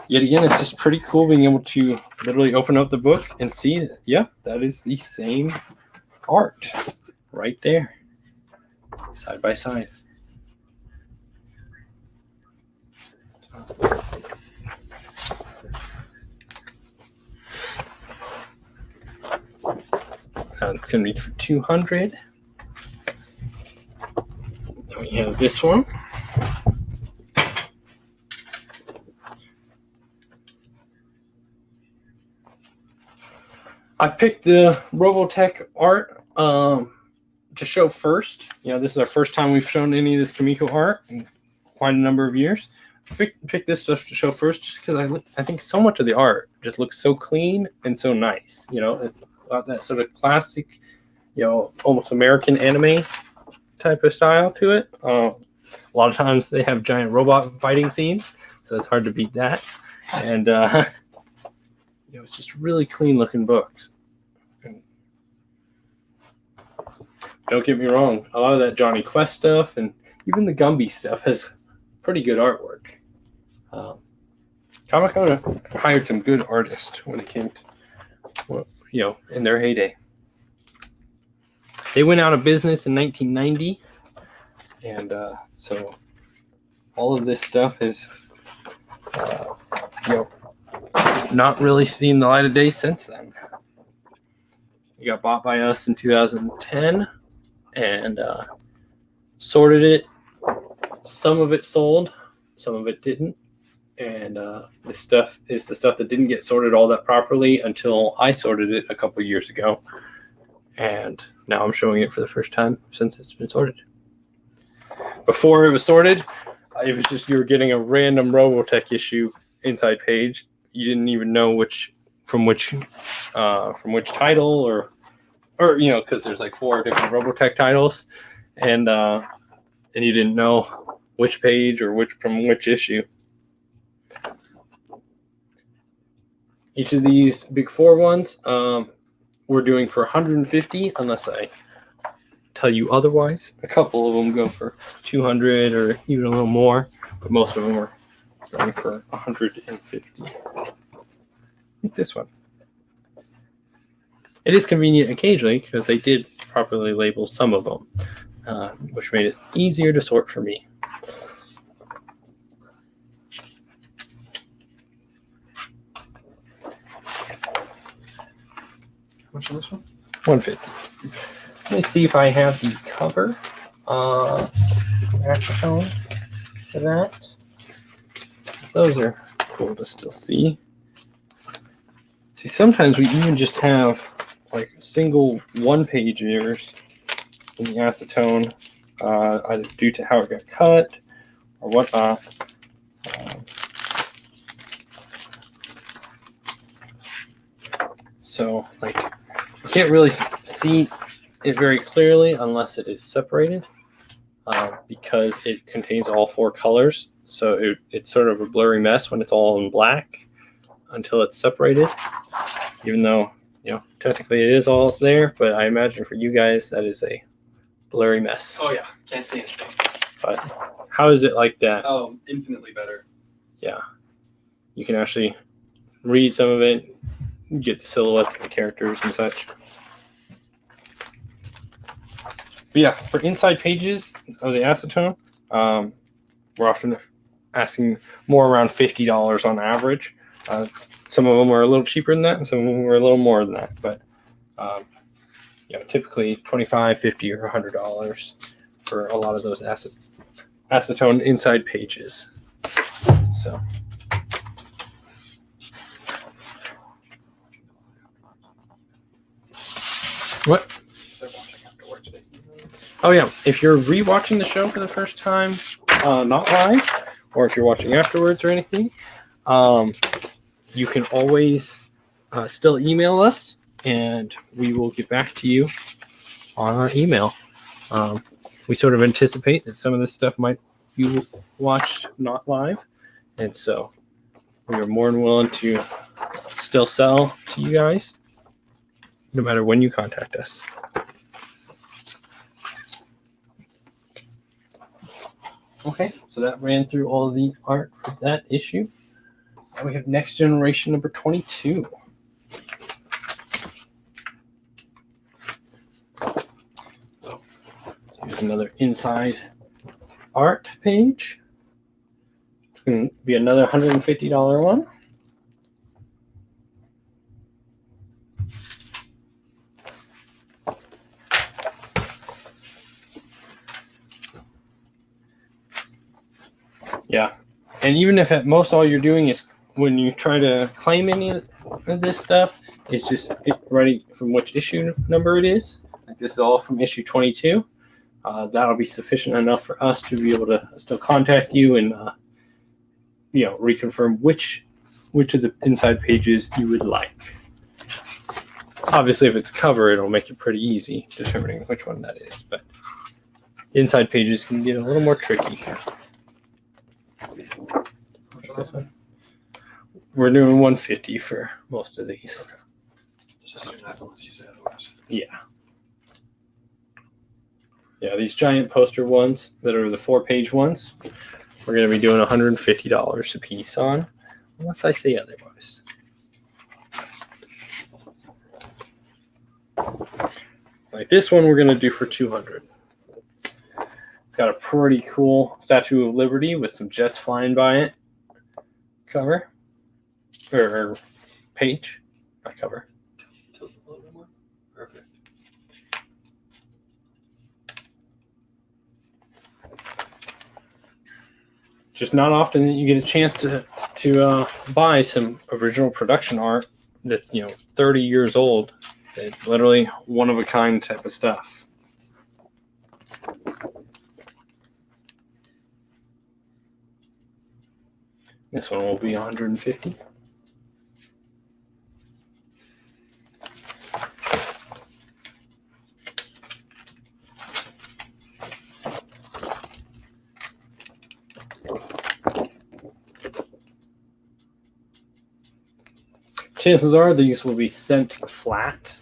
Yet again, it's just pretty cool being able to literally open up the book and see, that is the same art right there, side by side. It's going to be for $200. Then we have this one. I picked the Robotech art to show first. This is our first time we've shown any of this Kamiko art in quite a number of years. Pick this stuff to show first just because I think so much of the art just looks so clean and so nice. It's got that sort of classic, almost American anime type of style to it. A lot of times they have giant robot fighting scenes, so it's hard to beat that. And it's just really clean looking books. And don't get me wrong, a lot of that Johnny Quest stuff and even the Gumby stuff has pretty good artwork. Kamiko hired some good artists when it came to, in their heyday. They went out of business in 1990, and so all of this stuff is, not really seen the light of day since then. It got bought by us in 2010, and sorted it. Some of it sold, some of it didn't. And this stuff is the stuff that didn't get sorted all that properly until I sorted it a couple years ago. And now I'm showing it for the first time since it's been sorted. Before it was sorted, it was just you were getting a random Robotech issue inside page. You didn't even know from which title or because there's like 4 different Robotech titles, and you didn't know which page or from which issue. Each of these big 4 ones we're doing for $150 unless I tell you otherwise. A couple of them go for $200 or even a little more, but most of them are going for $150. Like this one. It is convenient occasionally because they did properly label some of them, which made it easier to sort for me. How much is this one? $150. Let me see if I have the cover acetone for that. Those are cool to still see. See, sometimes we even just have like single 1-pagers in the acetone, either due to how it got cut or whatnot. So, like, you can't really see it very clearly unless it is separated, because it contains all 4 colors. So it's sort of a blurry mess when it's all in black until it's separated, even though, technically it is all there, but I imagine for you guys that is a blurry mess. Oh yeah, can't see anything. But how is it like that? Oh, infinitely better. Yeah. You can actually read some of it, get the silhouettes of the characters and such. But yeah, for inside pages of the acetone, we're often asking more around $50 on average. Some of them are a little cheaper than that, and some of them are a little more than that. But typically $25, $50, or $100 for a lot of those acetone inside pages. So. What? Oh yeah, if you're rewatching the show for the first time, not live, or if you're watching afterwards or anything, you can always still email us, and we will get back to you on our email. We sort of anticipate that some of this stuff might be watched not live, and so we are more than willing to still sell to you guys, no matter when you contact us. Okay, so that ran through all of the art for that issue. Now we have Next Generation number 22. So here's another inside art page. It's going to be another $150 one. Yeah, and even if at most all you're doing is when you try to claim any of this stuff, it's just writing from which issue number it is. Like This is all from issue 22. That'll be sufficient enough for us to be able to still contact you and reconfirm which of the inside pages you would like. Obviously, if it's a cover, it'll make it pretty easy determining which one that is, but inside pages can get a little more tricky. This one? We're doing 150 for most of these. Just assume that unless you say otherwise. Yeah. Yeah, these giant poster ones that are the 4-page ones, we're going to be doing $150 a piece on, unless I say otherwise. Like this one, we're going to do for $200. It's got a pretty cool Statue of Liberty with some jets flying by it. Cover. Or page. Not cover. Tilt a little bit more. Perfect. Just not often that you get a chance to buy some original production art that's 30 years old. It's literally one of a kind type of stuff. This one will be 150. Chances are these will be sent flat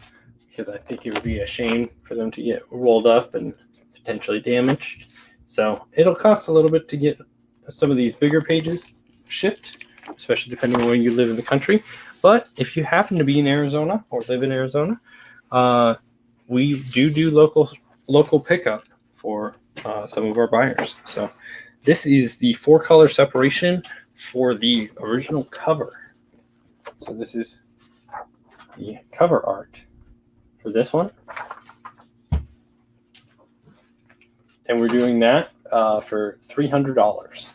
because I think it would be a shame for them to get rolled up and potentially damaged. So it'll cost a little bit to get some of these bigger pages shipped, especially depending on where you live in the country. But if you happen to be in Arizona or live in Arizona, we do local pickup for some of our buyers. So this is the 4-color separation for the original cover. So this is the cover art for this one. And we're doing that for $300.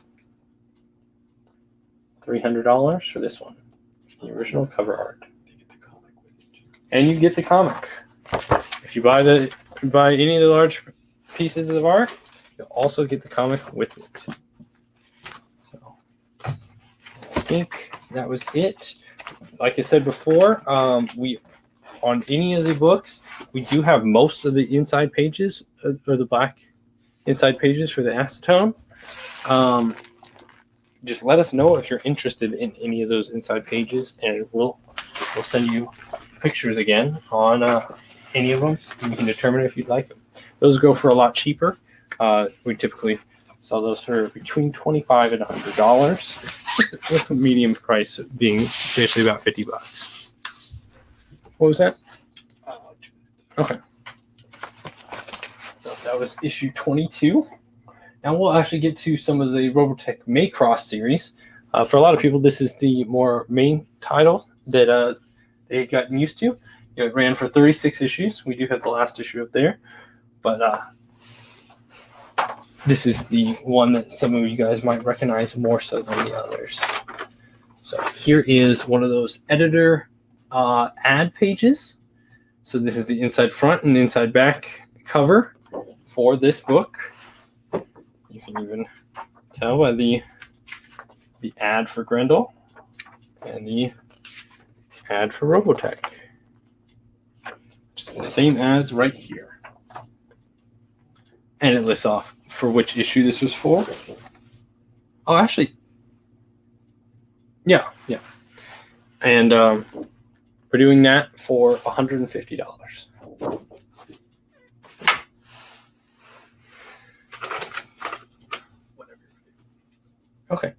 $300 for this one. The original cover art. And you get the comic. If you buy any of the large pieces of art, you'll also get the comic with it. So I think that was it. Like I said before, we on any of the books, we do have most of the inside pages, or the black inside pages for the acetone. Just let us know if you're interested in any of those inside pages, and we'll send you pictures again on any of them, and you can determine if you'd like them. Those go for a lot cheaper. We typically sell those for between $25 and $100. With the medium price being basically about $50. What was that? Okay. So that was issue 22. Now we'll actually get to some of the Robotech Maycross series. For a lot of people, this is the more main title that they got used to. It ran for 36 issues. We do have the last issue up there, but this is the one that some of you guys might recognize more so than the others. So here is one of those editor ad pages. So this is the inside front and the inside back cover for this book. You can even tell by the ad for Grendel and the ad for Robotech. Just the same ads right here. And it lists off for which issue this was for. Oh, actually, yeah. And we're doing that for $150. Okay.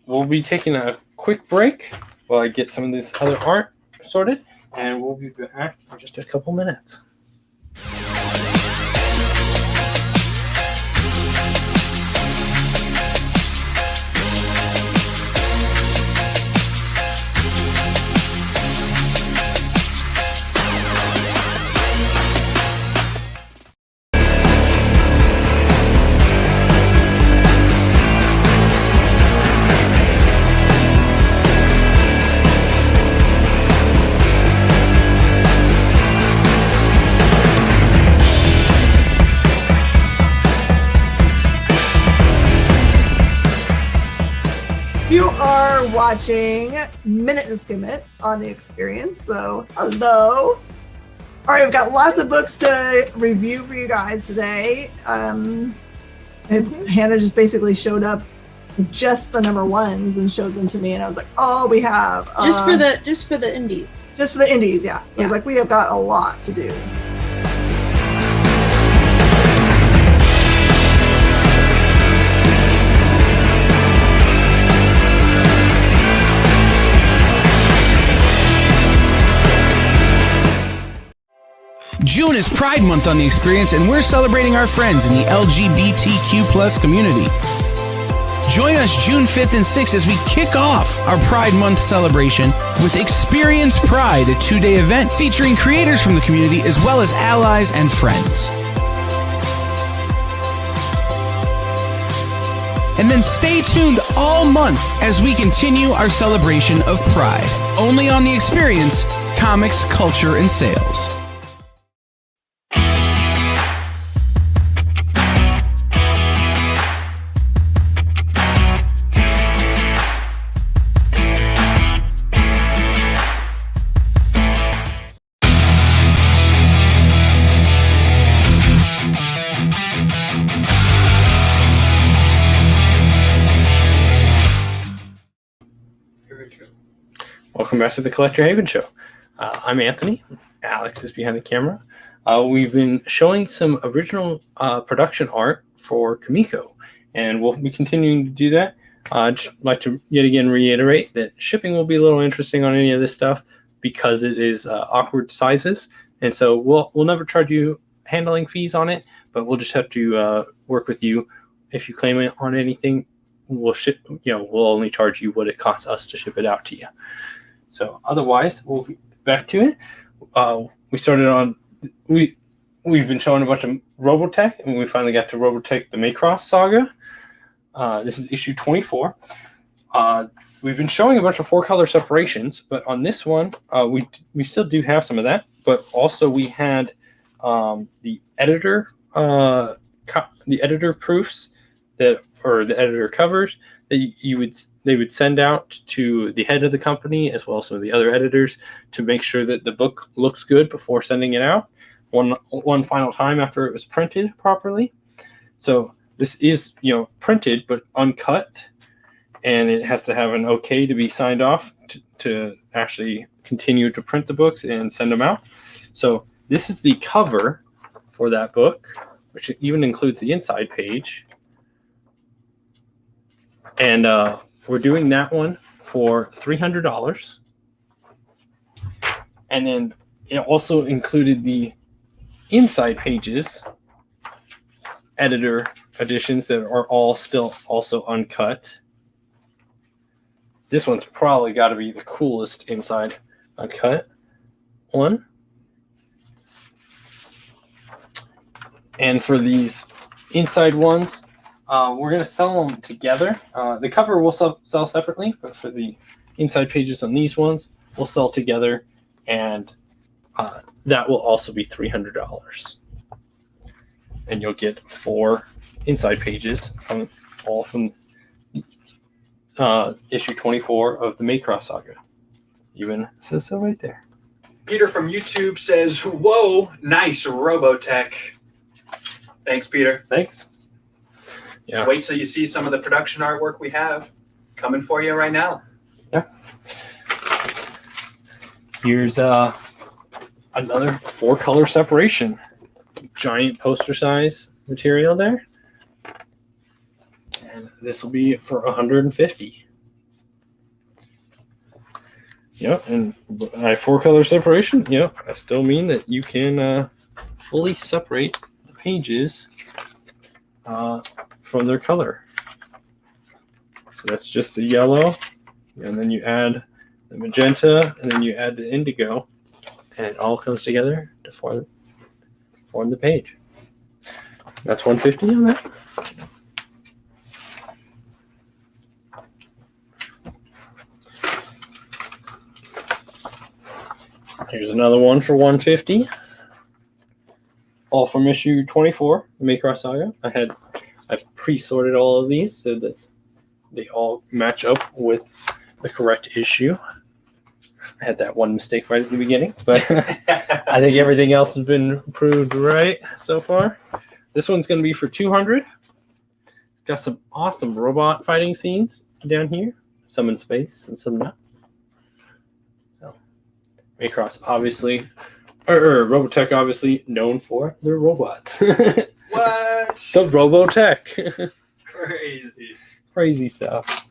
We'll be taking a quick break while I get some of this other art sorted, and we'll be back in just a couple minutes. watching Minute to Skim It on the Experience. So, hello. All right, we've got lots of books to review for you guys today. And Hannah just basically showed up just the number ones and showed them to me, and I was like, "Oh, we have just for the indies." Just for the indies, yeah. I was like, we have got a lot to do. June is Pride Month on the Experience, and we're celebrating our friends in the LGBTQ plus community. Join us June 5th and 6th as we kick off our Pride Month celebration with Experience Pride, a 2-day event featuring creators from the community as well as allies and friends. And then stay tuned all month as we continue our celebration of Pride. Only on the Experience, comics, culture, and sales. Welcome back to the Collector Haven Show. I'm Anthony. Alex is behind the camera. We've been showing some original production art for Kamiko, and we'll be continuing to do that. I'd just like to yet again reiterate that shipping will be a little interesting on any of this stuff because it is awkward sizes, and so we'll never charge you handling fees on it, but we'll just have to work with you. If you claim it on anything, we'll ship. We'll only charge you what it costs us to ship it out to you. So otherwise, we'll be back to it. We started on, we've been showing a bunch of Robotech, and we finally got to Robotech the Macross Saga. This is issue 24. We've been showing a bunch of 4-color separations, but on this one, we still do have some of that, but also we had the editor proofs or the editor covers that they would send out to the head of the company as well as some of the other editors to make sure that the book looks good before sending it out one final time after it was printed properly. So this is printed but uncut, and it has to have an okay to be signed off to actually continue to print the books and send them out. So this is the cover for that book, which even includes the inside page. And we're doing that one for $300. And then it also included the inside pages, editor editions that are all still also uncut. This one's probably got to be the coolest inside uncut one. And for these inside ones, we're going to sell them together. The cover will sell separately, but for the inside pages on these ones, we'll sell together, and that will also be $300. And you'll get 4 inside pages, all from issue 24 of the Macross Saga. Even says so right there. Peter from YouTube says, "Whoa, nice Robotech." Thanks, Peter. Thanks. Just wait till you see some of the production artwork we have coming for you right now. Yeah. Here's another 4-color separation. Giant poster size material there. And this will be for $150. Yep, and by 4-color separation, I still mean that you can fully separate the pages from their color. So that's just the yellow, and then you add the magenta, and then you add the indigo, and it all comes together to form the page. That's $150 on that. Here's another one for $150. All from issue 24, the Macross Saga. I've pre-sorted all of these so that they all match up with the correct issue. I had that one mistake right at the beginning, but I think everything else has been proved right so far. This one's going to be for 200. Got some awesome robot fighting scenes down here. Some in space and some not. So, Macross, obviously, or Robotech, obviously known for their robots. What? The Robotech. Crazy stuff.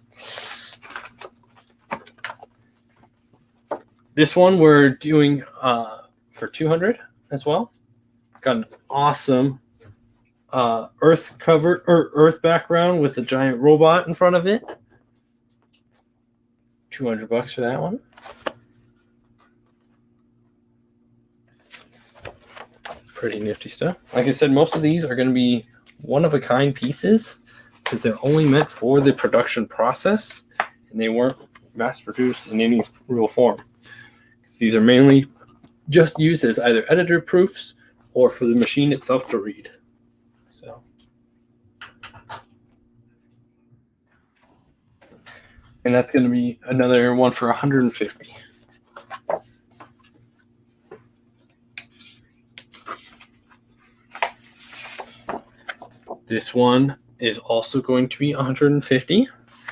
This one we're doing for 200 as well. Got an awesome Earth cover or Earth background with a giant robot in front of it. $200 for that one. Pretty nifty stuff. Like I said, most of these are going to be one-of-a-kind pieces because they're only meant for the production process and they weren't mass-produced in any real form. These are mainly just used as either editor proofs or for the machine itself to read. So, and that's going to be another one for 150. This one is also going to be 150.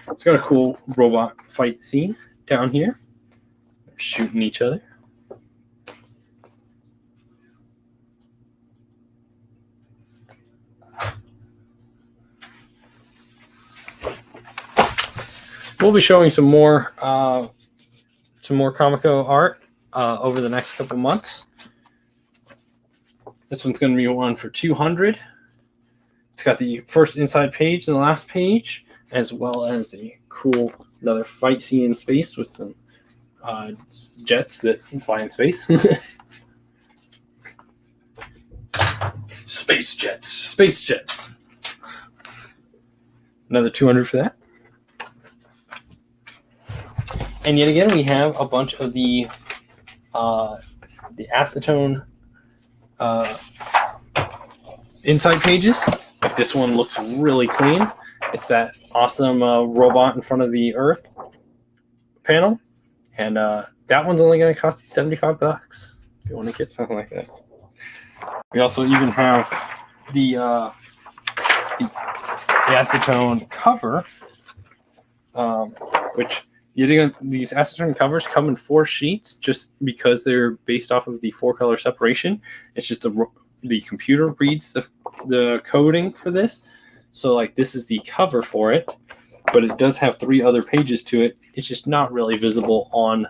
It's got a cool robot fight scene down here. They're shooting each other. We'll be showing some more Comico art over the next couple months. This one's going to be one for 200. It's got the first inside page and the last page, as well as a cool another fight scene in space with some jets that fly in space. Space jets. Space jets. Another 200 for that. And yet again, we have a bunch of the acetone inside pages. Like this one looks really clean. It's that awesome robot in front of the Earth panel, and that one's only going to cost you $75 if you want to get something like that. We also even have the acetone cover, which. These acetone covers come in 4 sheets just because they're based off of the 4-color separation. It's just the computer reads the coding for this. So like this is the cover for it, but it does have 3 other pages to it. It's just not really visible on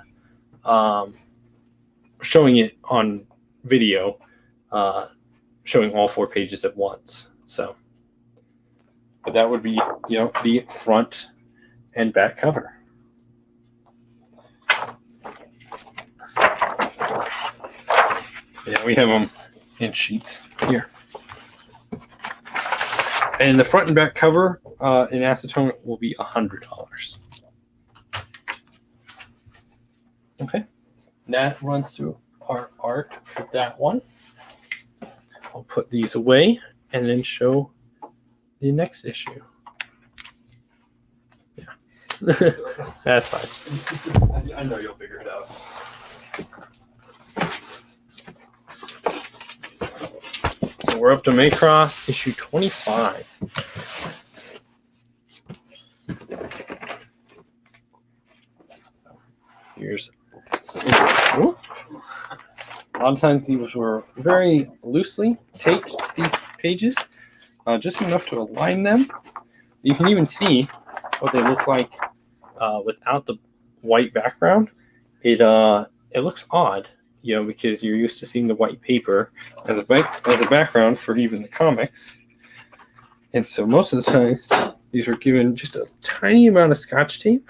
showing it on video, showing all 4 pages at once. So, but that would be the front and back cover. Yeah, we have them in sheets here. And the front and back cover in acetone will be $100. Okay, that runs through our art for that one. I'll put these away and then show the next issue. Yeah, that's fine. I know you'll figure it out. So we're up to Macross issue 25. Here's a lot of times these were very loosely taped, these pages, just enough to align them. You can even see what they look like without the white background. It looks odd. Because you're used to seeing the white paper as a background for even the comics. And so most of the time, these are given just a tiny amount of Scotch tape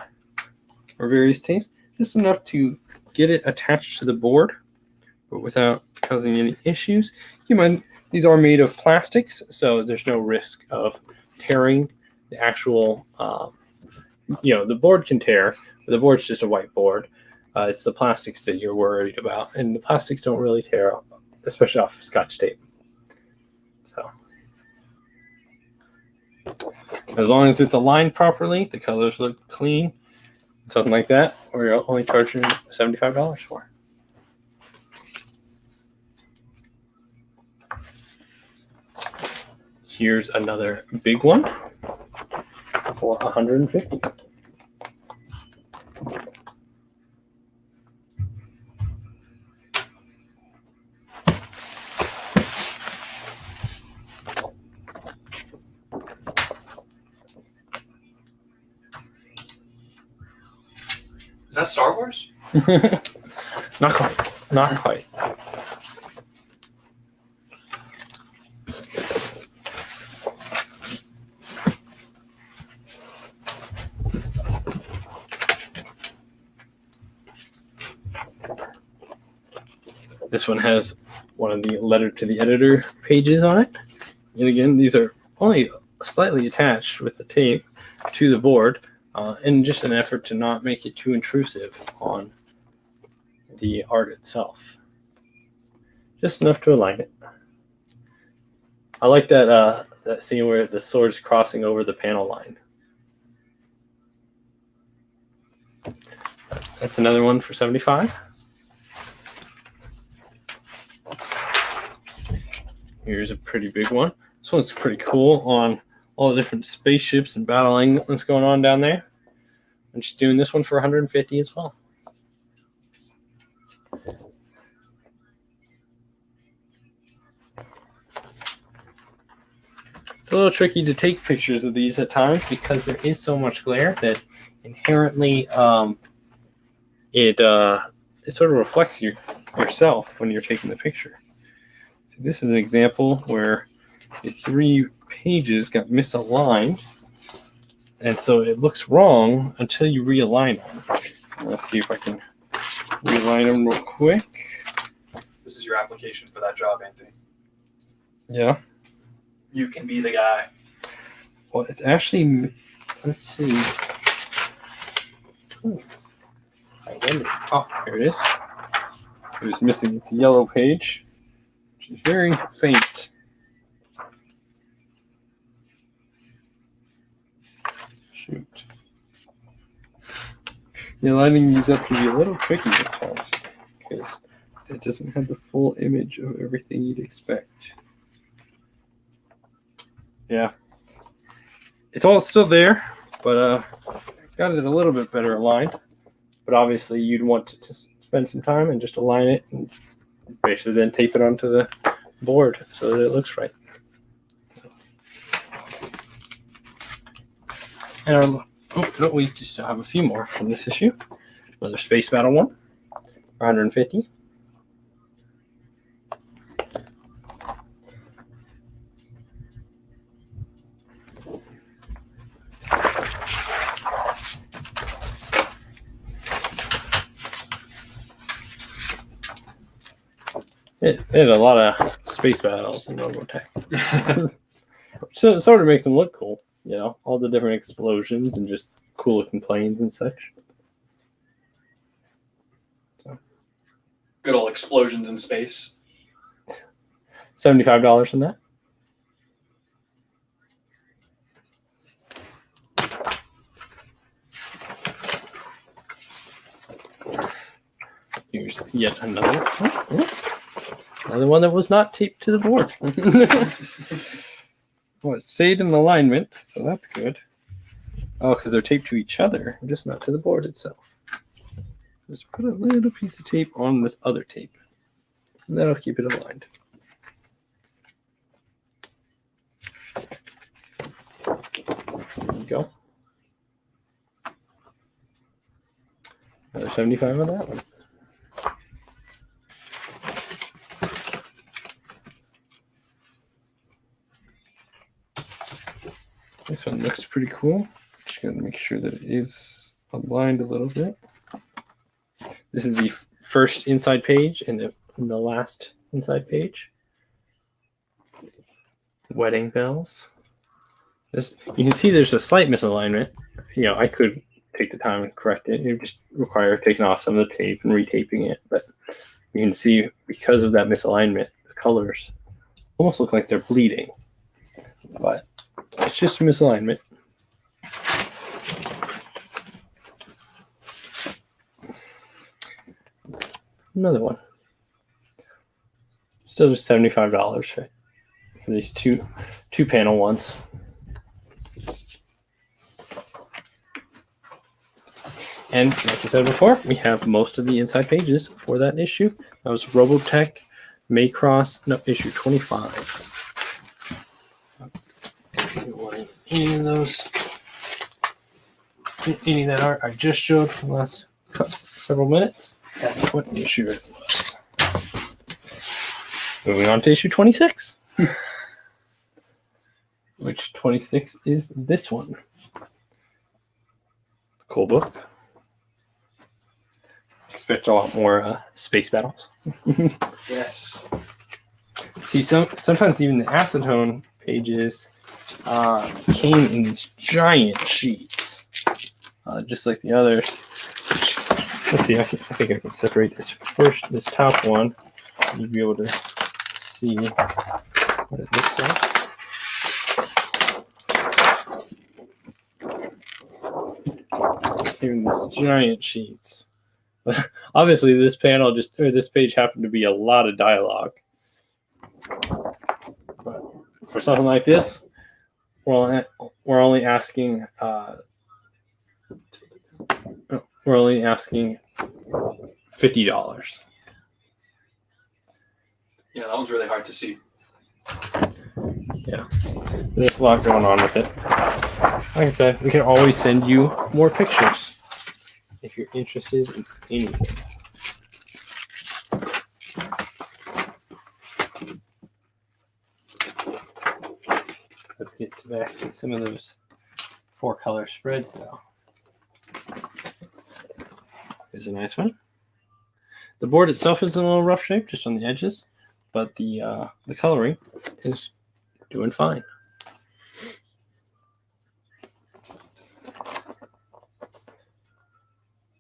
or various tapes, just enough to get it attached to the board, but without causing any issues. These are made of plastics, so there's no risk of tearing the actual, the board can tear, but the board's just a white board. It's the plastics that you're worried about, and the plastics don't really tear up, especially off Scotch tape. So, as long as it's aligned properly, the colors look clean, something like that, or you're only charging $75 for. Here's another big one for $150. Is that Star Wars? Not quite. Not quite. This one has one of the letter to the editor pages on it. And again, these are only slightly attached with the tape to the board in just an effort to not make it too intrusive on the art itself. Just enough to align it. I like that that scene where the sword's crossing over the panel line. That's another one for $75. Here's a pretty big one. This one's pretty cool on all the different spaceships and battling that's going on down there. I'm just doing this one for $150 as well. It's a little tricky to take pictures of these at times because there is so much glare that inherently it sort of reflects yourself when you're taking the picture. So this is an example where the 3 pages got misaligned, and so it looks wrong until you realign them. Let's see if I can realign them real quick. This is your application for that job, Anthony. Yeah. You can be the guy. Well, it's actually, let's see. I wonder. Oh, here it is. It was missing its yellow page, which is very faint. Shoot. Yeah, lining these up can be a little tricky at times because it doesn't have the full image of everything you'd expect. Yeah. It's all still there, but got it a little bit better aligned. But obviously you'd want to spend some time and just align it and basically then tape it onto the board so that it looks right. And we just have a few more from this issue. Another Space Battle one for $150. It had a lot of space battles in Robotech. So it sort of makes them look cool, you know, all the different explosions and just cool looking planes and such. So. Good old explosions in space. $75 on that. Here's yet another. Another one that was not taped to the board. Well, it stayed in alignment, so that's good. Oh, because they're taped to each other, just not to the board itself. Just put a little piece of tape on the other tape, and that'll keep it aligned. There you go. Another 75 on that one. This one looks pretty cool. Just going to make sure that it is aligned a little bit. This is the first inside page and the last inside page. Wedding bells. This, you can see there's a slight misalignment. You know, I could take the time and correct it. It would just require taking off some of the tape and retaping it. But you can see because of that misalignment, the colors almost look like they're bleeding. But it's just a misalignment. another one. Still just $75, right? For these two panel ones. And like I said before, we have most of the inside pages for that issue. That was Robotech, Maycross, no, issue 25. Any of those, any that art I just showed for the last several minutes, that's what issue it was. Moving on to issue 26. Which 26 is this one. Cool book. Expect a lot more space battles. Yes. See, sometimes even the acetone pages came in these giant sheets, just like the others. Let's see, I think I can separate this first. This top one, you'll be able to see what it looks like. Even these giant sheets. Obviously, this page happened to be a lot of dialogue. But for something like this, we're only asking $50. Yeah, that one's really hard to see. Yeah, there's a lot going on with it. Like I said, we can always send you more pictures if you're interested in anything. Let's get back to some of those 4-color spreads now. Here's a nice one. The board itself is in a little rough shape, just on the edges, but the coloring is doing fine.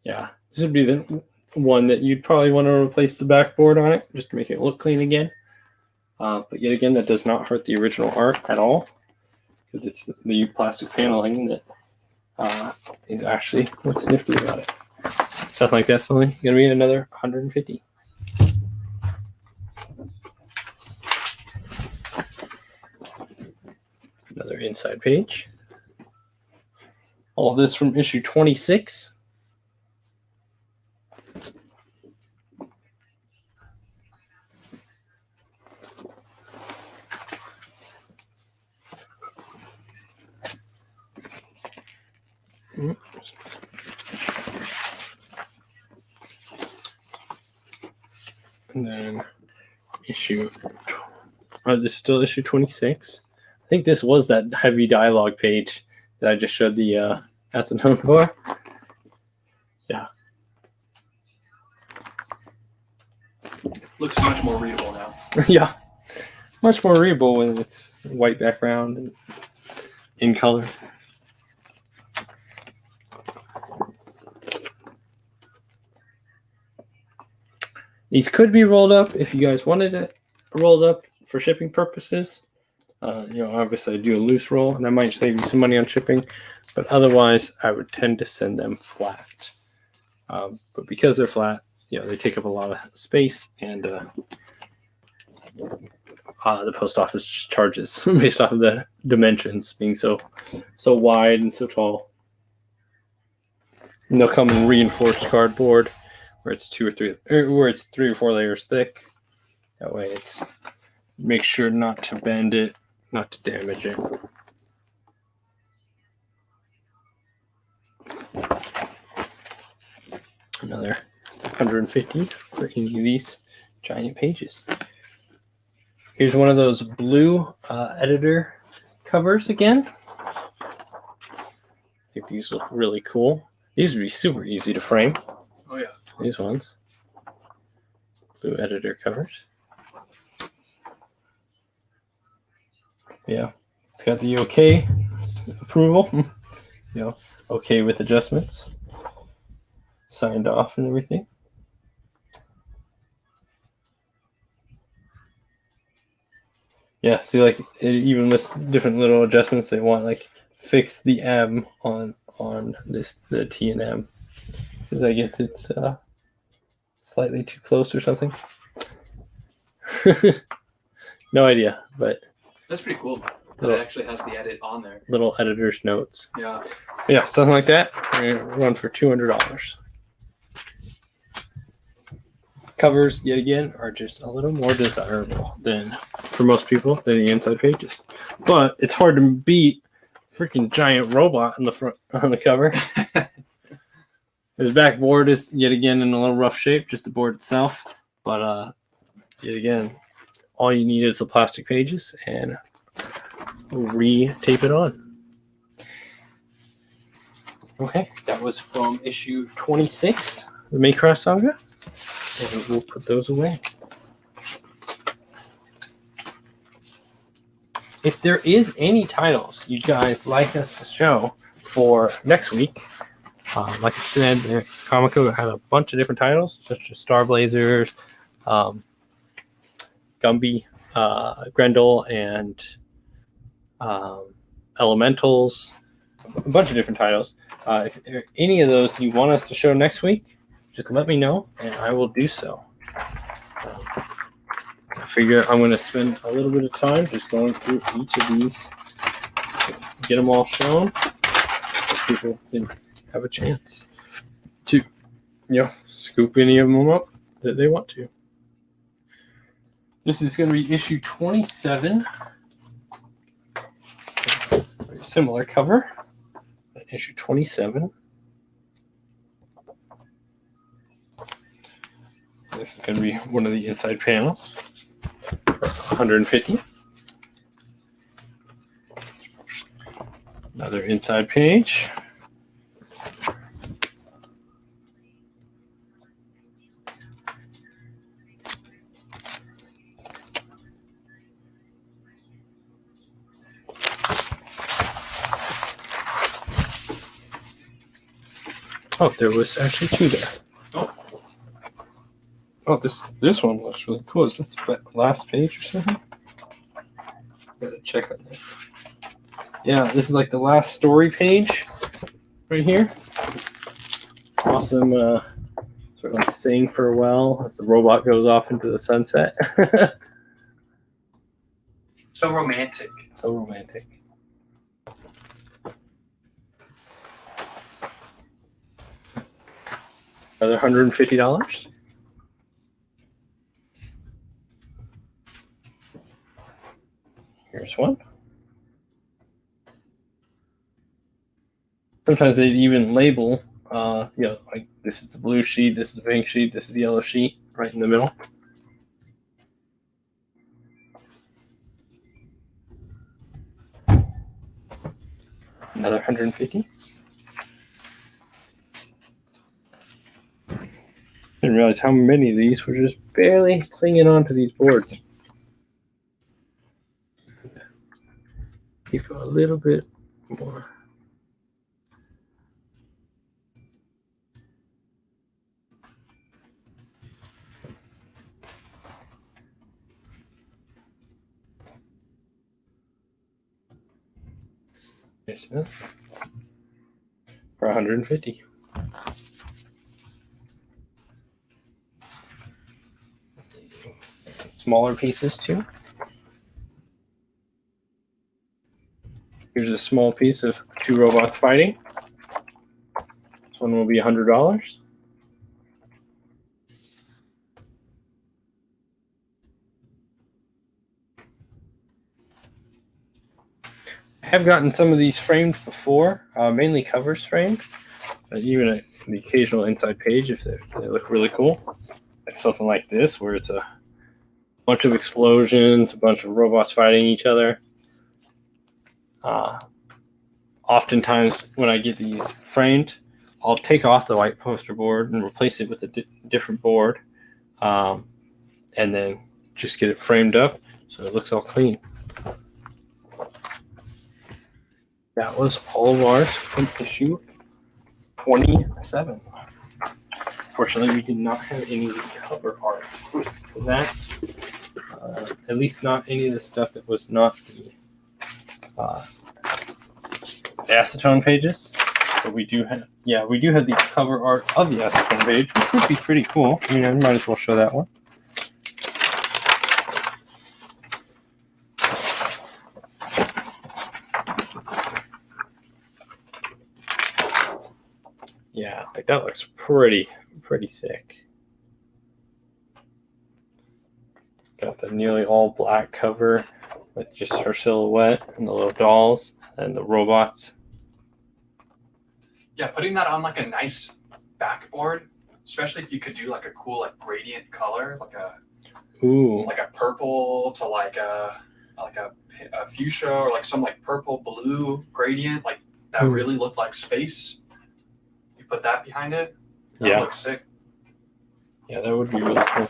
Yeah, this would be the one that you'd probably want to replace the backboard on it, just to make it look clean again. But yet again, that does not hurt the original art at all, because it's the plastic paneling that is actually what's nifty about it. Something like that's only going to be another $150. Another inside page. All of this from issue 26. And then issue, this is still issue 26. I think this was that heavy dialogue page that I just showed the acetone for. Yeah. Looks much more readable now. Yeah. Much more readable when it's white background and in color. These could be rolled up if you guys wanted it rolled up for shipping purposes. Obviously I do a loose roll, and that might save you some money on shipping. But otherwise, I would tend to send them flat. But because they're flat, they take up a lot of space, and the post office just charges based off of the dimensions being so wide and so tall. And they'll come in reinforced cardboard, where it's 3 or 4 layers thick. That way it's make sure not to bend it, not to damage it. Another $150 for any of these giant pages. Here's one of those blue editor covers again. I think these look really cool. These would be super easy to frame. Oh yeah. These ones. Blue editor covers. Yeah. It's got the okay approval. Okay with adjustments. Signed off and everything. Yeah, see, like, it even lists different little adjustments they want, like fix the M on the T and M, because I guess it's slightly too close or something. No idea, but That's pretty cool. That it actually has the edit on there. little editor's notes. Yeah. Yeah, something like that. We're gonna run for $200. Covers, yet again, are just a little more desirable than for most people than the inside pages. But it's hard to beat freaking giant robot on the front on the cover. His backboard is yet again in a little rough shape, just the board itself. But yet again, all you need is the plastic pages and re-tape it on. Okay, that was from issue 26, the Maycross Saga. And we'll put those away. If there is any titles you guys like us to show for next week, like I said, Comico had a bunch of different titles, such as Star Blazers, Gumby, Grendel, and Elementals, a bunch of different titles. If there are any of those you want us to show next week, just let me know, and I will do so. I figure I'm going to spend a little bit of time just going through each of these, get them all shown, so people can have a chance to, scoop any of them up that they want to. This is going to be issue 27. Similar cover. Issue 27. This is going to be one of the inside panels for $150. Another inside page. Oh, there was actually two there. Oh, this one looks really cool. Is this the last page or something? Gotta check on that. Yeah, this is like the last story page right here. Awesome, sort of like saying farewell as the robot goes off into the sunset. So romantic. So romantic. Another $150. Here's one. Sometimes they even label, like this is the blue sheet, this is the pink sheet, this is the yellow sheet, right in the middle. Another $150. Didn't realize how many of these were just barely clinging onto these boards. Keep a little bit more. There's another for $150. Smaller pieces too. Here's a small piece of two robots fighting. This one will be $100. I have gotten some of these framed before, mainly covers framed, but even the occasional inside page if they look really cool. Like something like this where it's a bunch of explosions, a bunch of robots fighting each other. Oftentimes when I get these framed, I'll take off the white poster board and replace it with a different board, and then just get it framed up so it looks all clean. That was all of ours from issue 27. Fortunately, we did not have any cover art for that. At least not any of the stuff that was not the acetone pages. But we do have the cover art of the acetone page, which would be pretty cool. I mean, I might as well show that one. Yeah, like that looks pretty sick. Got the nearly all black cover with just her silhouette and the little dolls and the robots. Yeah, putting that on like a nice backboard, especially if you could do like a cool like gradient color, like a purple to like a fuchsia or like some like purple blue gradient, like that really looked like space. You put that behind it, that looks sick. Yeah, that would be really cool.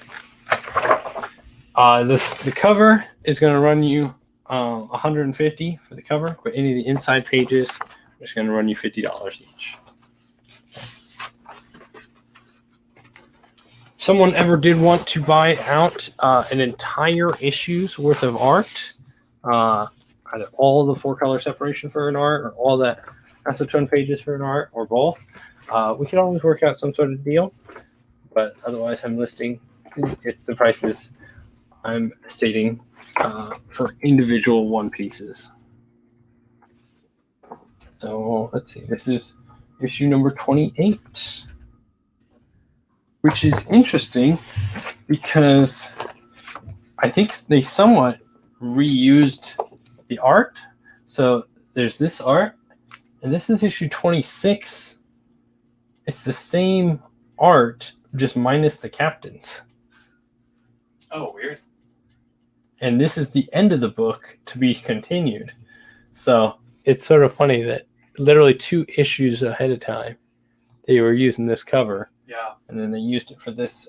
The cover is going to run you $150 for the cover, but any of the inside pages are just going to run you $50 each. If someone ever did want to buy out an entire issue's worth of art, either all the 4-color separation for an art or all the acetone pages for an art or both, we can always work out some sort of deal. But otherwise, I'm listing it's the prices I'm stating for individual one pieces. So let's see, this is issue number 28, which is interesting because I think they somewhat reused the art. So there's this art, and this is issue 26. It's the same art, just minus the captains. Oh, weird. And this is the end of the book to be continued. So it's sort of funny that literally 2 issues ahead of time, they were using this cover. Yeah. And then they used it for this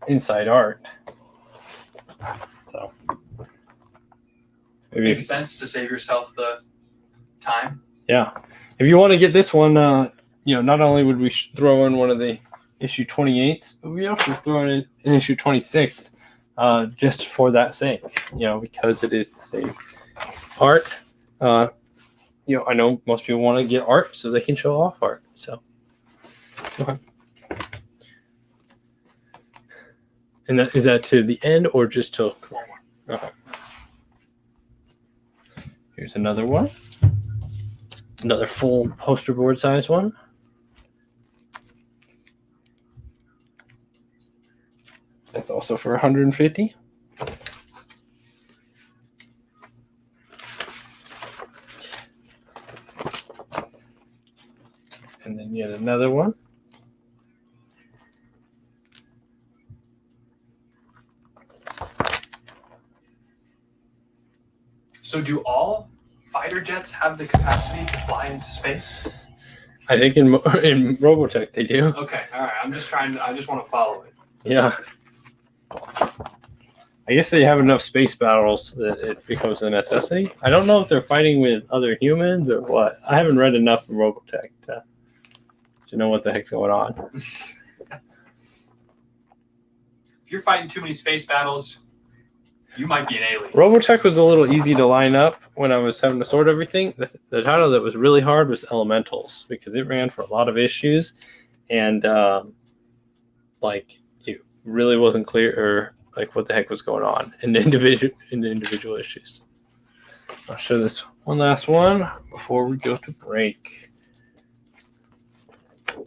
inside art. So maybe makes sense to save yourself the time. Yeah. If you want to get this one, not only would we throw in one of the issue 28s, but we also throw in an issue 26 just for that sake, because it is the same art. I know most people want to get art so they can show off art. So, okay. And is that to the end or just till? Okay. Here's another one. Another full poster board size one. That's also for $150. And then yet another one. So do all fighter jets have the capacity to fly into space? I think in Robotech they do. Okay, all right. I just want to follow it. Yeah. I guess they have enough space battles that it becomes a necessity. I don't know if they're fighting with other humans or what. I haven't read enough of Robotech to know what the heck's going on. If you're fighting too many space battles, you might be an alien. Robotech was a little easy to line up when I was having to sort everything. The title that was really hard was Elementals, because it ran for a lot of issues, and it really wasn't clear what the heck was going on in the individual issues. I'll show this one last one before we go to break. And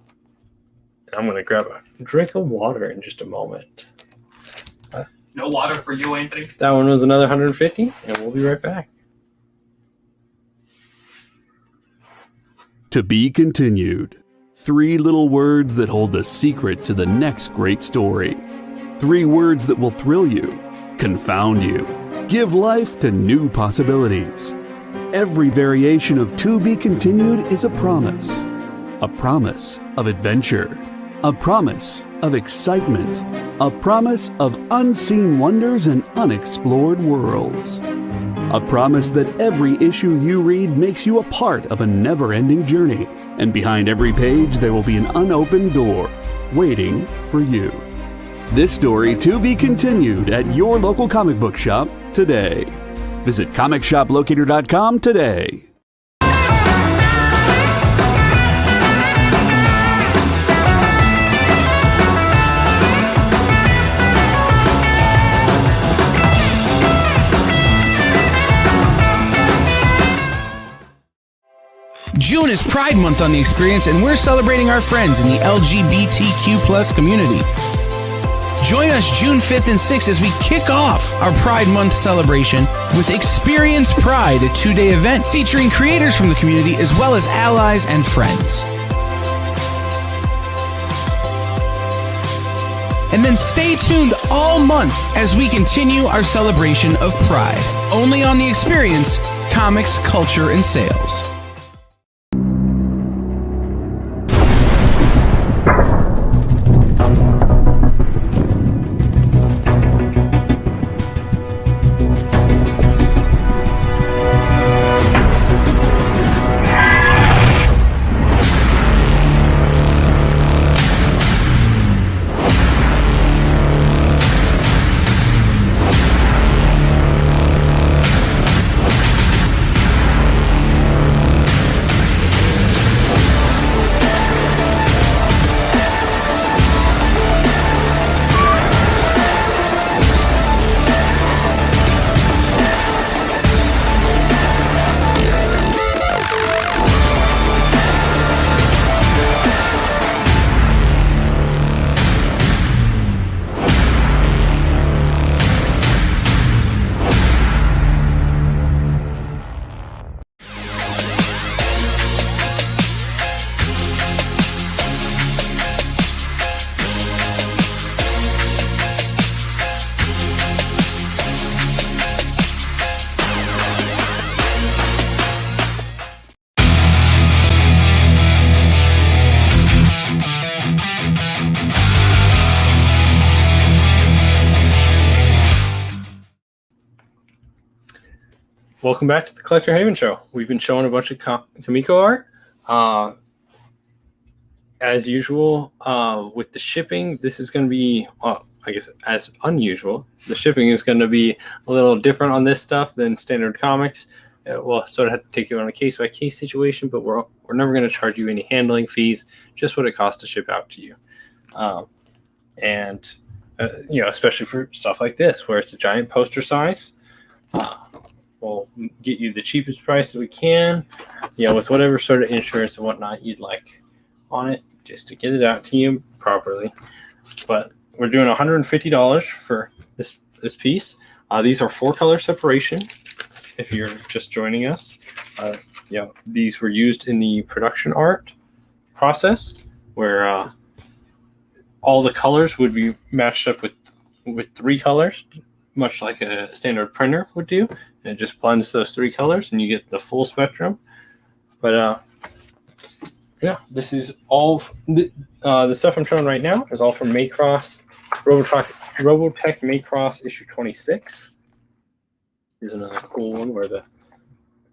I'm going to grab a drink of water in just a moment. No water for you, Anthony? That one was another $150, and we'll be right back. To be continued. 3 little words that hold the secret to the next great story. 3 words that will thrill you, confound you, give life to new possibilities. Every variation of To Be Continued is a promise of adventure, a promise of excitement, a promise of unseen wonders and unexplored worlds. A promise that every issue you read makes you a part of a never-ending journey, and behind every page there will be an unopened door waiting for you. This story to be continued at your local comic book shop today. Visit comicshoplocator.com today. June is Pride Month on the Experience, and we're celebrating our friends in the LGBTQ plus community. Join us June 5th and 6th as we kick off our Pride Month celebration with Experience Pride, a 2-day event featuring creators from the community as well as allies and friends. And then stay tuned all month as we continue our celebration of Pride. Only on the Experience, comics, culture, and sales. Welcome back to the Collector Haven Show. We've been showing a bunch of Kamiko art. As usual, with the shipping, this is going to be, I guess, as unusual. The shipping is going to be a little different on this stuff than standard comics. We'll sort of have to take it on a case-by-case situation, but we're never going to charge you any handling fees, just what it costs to ship out to you. Especially for stuff like this, where it's a giant poster size. We'll get you the cheapest price that we can, with whatever sort of insurance and whatnot you'd like on it, just to get it out to you properly. But we're doing $150 for this piece. These are 4-color separation. If you're just joining us, these were used in the production art process, where all the colors would be matched up with 3 colors, much like a standard printer would do. And it just blends those 3 colors, and you get the full spectrum. But this is all the stuff I'm showing right now is all from Maycross, Robotech Maycross issue 26. Here's another cool one where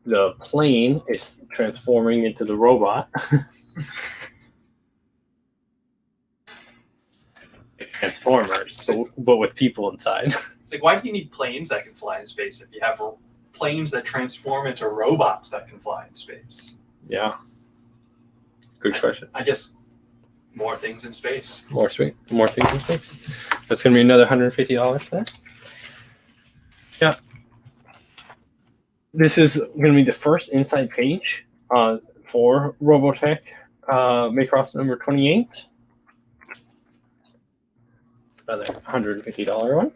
the plane is transforming into the robot. Transformers, but with people inside. It's like, why do you need planes that can fly in space if you have planes that transform into robots that can fly in space? Yeah. Good question. I guess more things in space. More things in space. That's going to be another $150 for that. Yeah. This is going to be the first inside page for Robotech Maycross number 28. Another $150 one.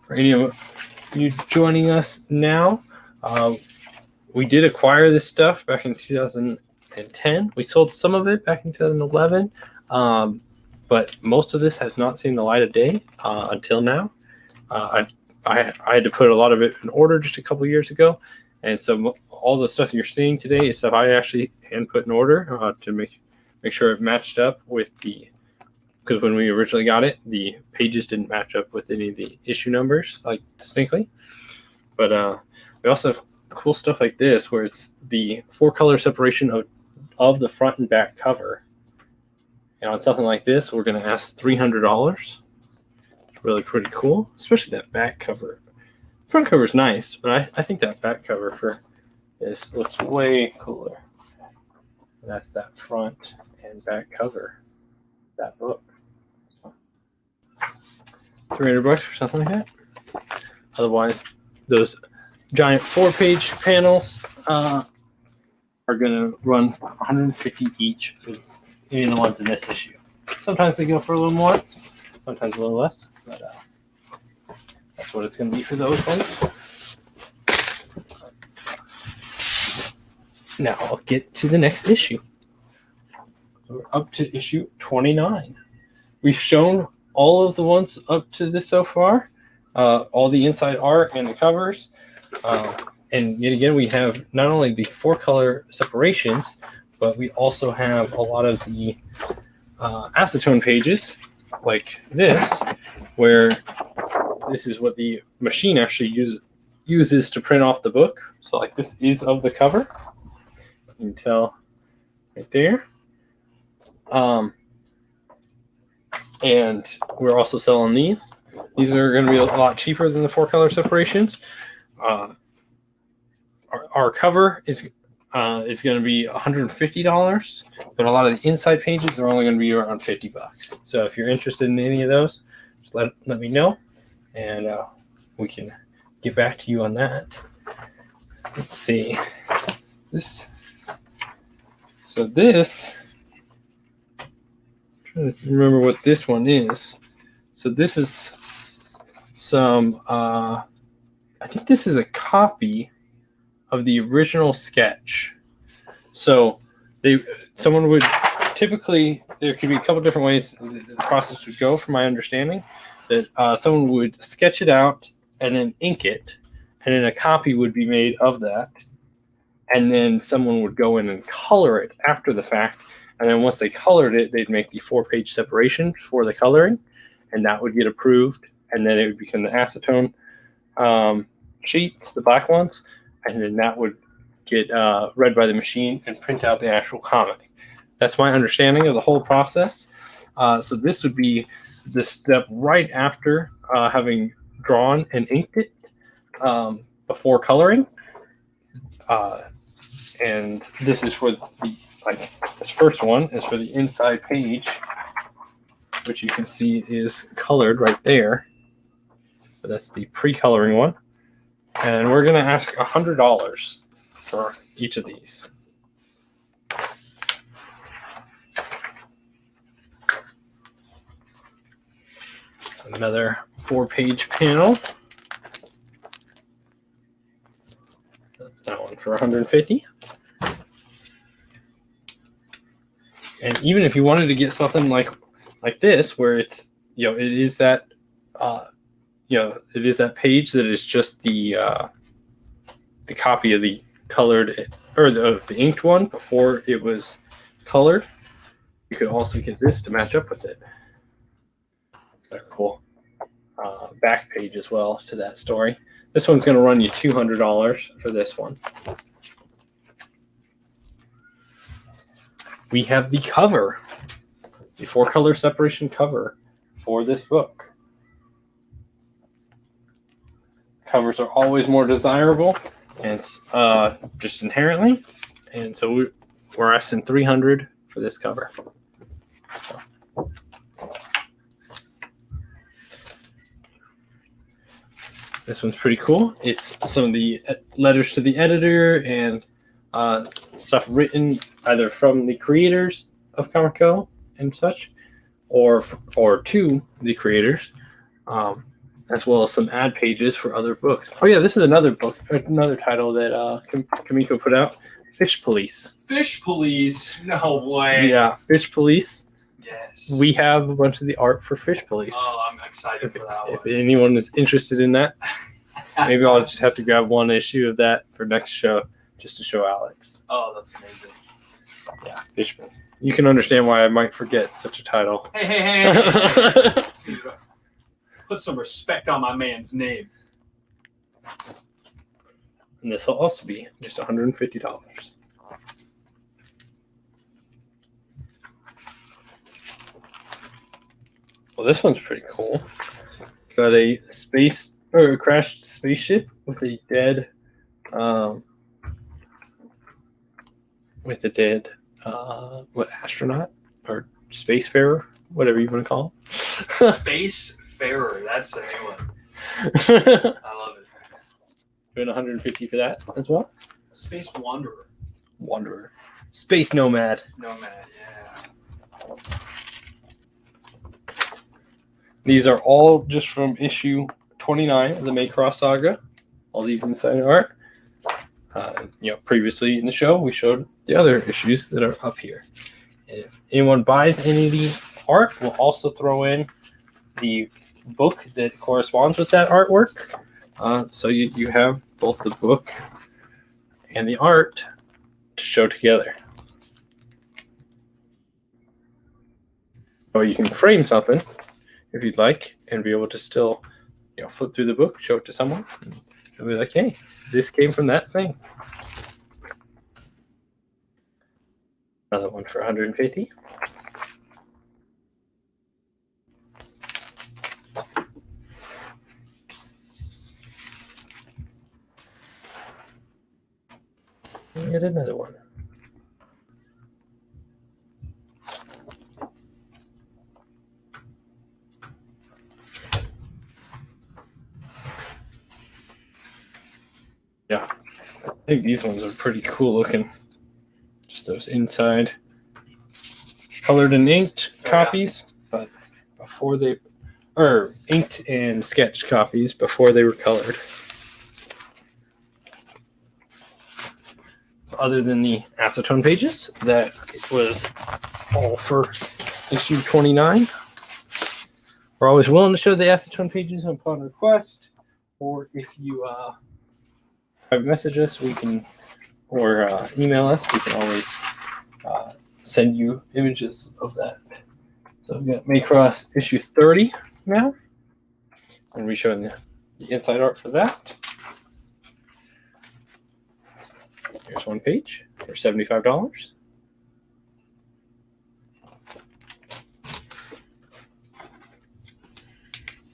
For any of you joining us now, we did acquire this stuff back in 2010. We sold some of it back in 2011, but most of this has not seen the light of day until now. I had to put a lot of it in order just a couple years ago, and so all the stuff you're seeing today is stuff I actually hand put in order to make sure it matched up with because when we originally got it, the pages didn't match up with any of the issue numbers, like, distinctly. But we also have cool stuff like this, where it's the 4-color separation of the front and back cover. And on something like this, we're going to ask $300. It's really pretty cool, especially that back cover. Front cover is nice, but I think that back cover for this looks way cooler. And that's that front and back cover, that book. $300 for something like that. Otherwise, those giant 4-page panels are going to run $150 each, even the ones in this issue. Sometimes they go for a little more, sometimes a little less, but that's what it's going to be for those ones. Now I'll get to the next issue. So we're up to issue 29. We've shown all of the ones up to this so far, all the inside art and the covers. And yet again, we have not only the 4-color separations, but we also have a lot of the acetone pages, like this, where this is what the machine actually uses to print off the book. So like this is of the cover. You can tell right there. And we're also selling these. These are going to be a lot cheaper than the 4-color separations. Our cover is going to be $150, but a lot of the inside pages are only going to be around $50. So if you're interested in any of those, just let me know, and we can get back to you on that. Let's see this. So this. I'm trying to remember what this one is. So this is some. I think this is a copy of the original sketch. So someone would typically, there could be a couple different ways the process would go, from my understanding, that someone would sketch it out and then ink it, and then a copy would be made of that, and then someone would go in and color it after the fact, and then once they colored it, they'd make the 4-page separation for the coloring, and that would get approved, and then it would become the acetone sheets, the black ones, and then that would get read by the machine and print out the actual comic. That's my understanding of the whole process. So this would be the step right after having drawn and inked it before coloring. And this is for this first one is for the inside page, which you can see is colored right there. But that's the pre-coloring one. And we're going to ask $100 for each of these. Another 4-page panel. That one for $150. And even if you wanted to get something like this, where it's, it is that it is that page that is just the copy of the colored of the inked one before it was colored. You could also get this to match up with it. Got a cool back page as well to that story. This one's going to run you $200 for this one. We have the cover, the 4-color separation cover for this book. Covers are always more desirable, and just inherently, and so we're asking $300 for this cover. So. This one's pretty cool. It's some of the letters to the editor and stuff written either from the creators of Comic Co and such, or to the creators, as well as some ad pages for other books. Oh yeah, this is another title that Kamiko put out, Fish Police. Fish Police? No way. Yeah, Fish Police. Yes. We have a bunch of the art for Fish Police. Oh, I'm excited for that one. If anyone is interested in that, maybe I'll just have to grab one issue of that for next show, just to show Alex. Oh, that's amazing. Yeah, Fish Police. You can understand why I might forget such a title. Hey. Put some respect on my man's name. And this will also be just $150. Well, this one's pretty cool. Got a crashed spaceship with a dead, astronaut or spacefarer, whatever you want to call him. Spacefarer, that's a new one. I love it. Doing 150 for that as well. Space Wanderer. Wanderer. Space Nomad. Nomad, yeah. These are all just from issue 29 of the Maycross Saga. All these inside art. Previously in the show, we showed the other issues that are up here. And if anyone buys any of the art, we'll also throw in the book that corresponds with that artwork. So you have both the book and the art to show together. Or you can frame something if you'd like and be able to still flip through the book, show it to someone, and they'll be like, hey, this came from that thing. Another one for 150. And get another one. Yeah, I think these ones are pretty cool looking. Just those inside colored and inked copies, but before they, or inked and sketched copies before they were colored. Other than the acetone pages, that was all for issue 29. We're always willing to show the acetone pages upon request, or if you message us, we can, or email us, we can always send you images of that. So we've got Maycross issue 30 now, and we're showing the inside art for that. Here's one page for $75.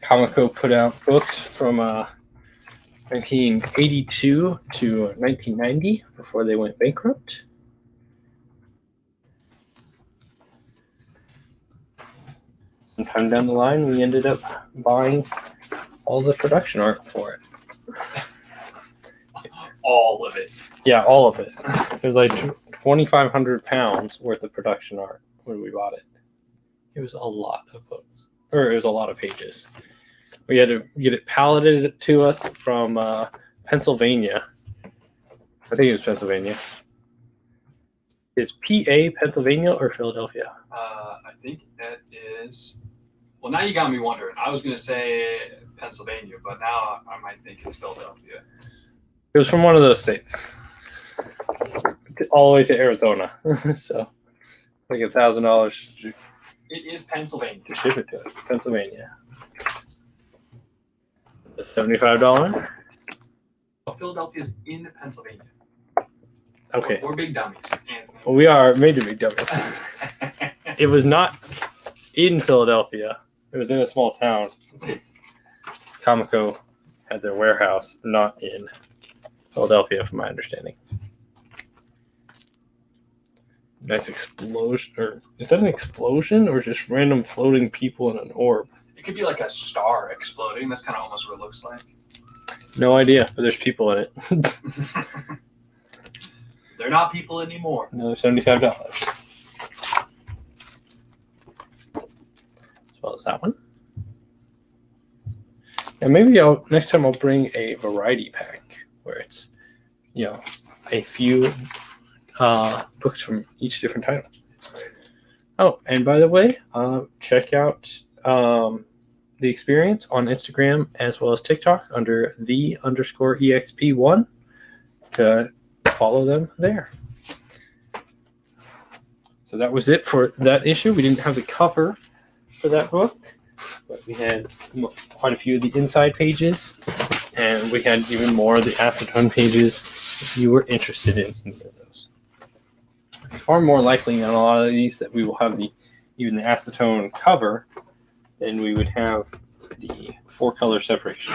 Comico put out books from 1982 to 1990 before they went bankrupt. Sometime down the line, we ended up buying all the production art for it. All of it. Yeah, all of it. It was like 2,500 pounds worth of production art when we bought it. It was a lot of books, or it was a lot of pages. We had to get it palleted to us from Pennsylvania. I think it was Pennsylvania. It's PA, Pennsylvania, or Philadelphia? I think that is. Well, now you got me wondering. I was going to say Pennsylvania, but now I might think it's Philadelphia. It was from one of those states, all the way to Arizona. So, like $1,000 It is Pennsylvania. to ship it to us. Pennsylvania. $75. Philadelphia's in Pennsylvania. Okay. We're big dummies, Anthony. Well, we are made to be dummies. It was not in Philadelphia. It was in a small town. Comico had their warehouse not in Philadelphia, from my understanding. Nice explosion. Or is that an explosion or just random floating people in an orb? It could be like a star exploding. That's kind of almost what it looks like. No idea, but there's people in it. They're not people anymore. Another $75. As well as that one. And maybe next time I'll bring a variety pack where it's, a few books from each different title. Oh, and by the way, check out the experience on Instagram as well as TikTok under _EXP1 to follow them there. So that was it for that issue. We didn't have the cover for that book, but we had quite a few of the inside pages, and we had even more of the acetone pages if you were interested in any of those. It's far more likely on a lot of these that we will have even the acetone cover than we would have the 4-color separation.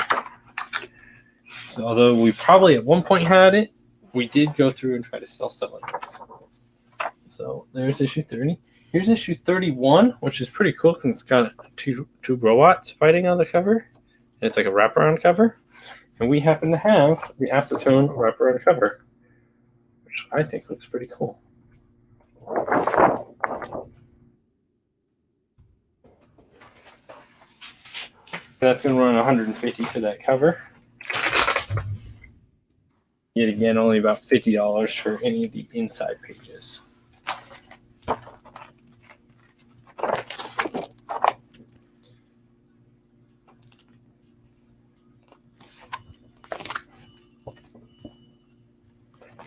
So although we probably at one point had it, we did go through and try to sell stuff like this. So there's issue 30. Here's issue 31, which is pretty cool because it's got two robots fighting on the cover. And it's like a wraparound cover. And we happen to have the acetone wraparound cover, which I think looks pretty cool. That's going to run $150 for that cover. Yet again, only about $50 for any of the inside pages.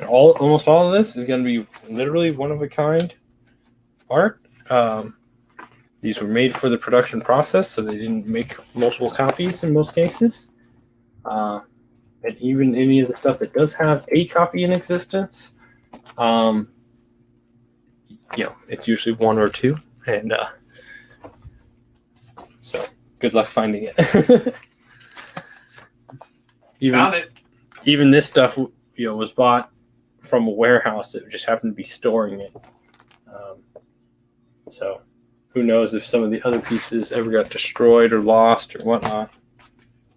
Almost all of this is going to be literally one-of-a-kind art. These were made for the production process, so they didn't make multiple copies in most cases. And even any of the stuff that does have a copy in existence, it's usually one or two. And so good luck finding it. Found it. Even this stuff, was bought from a warehouse that just happened to be storing it. So who knows if some of the other pieces ever got destroyed or lost or whatnot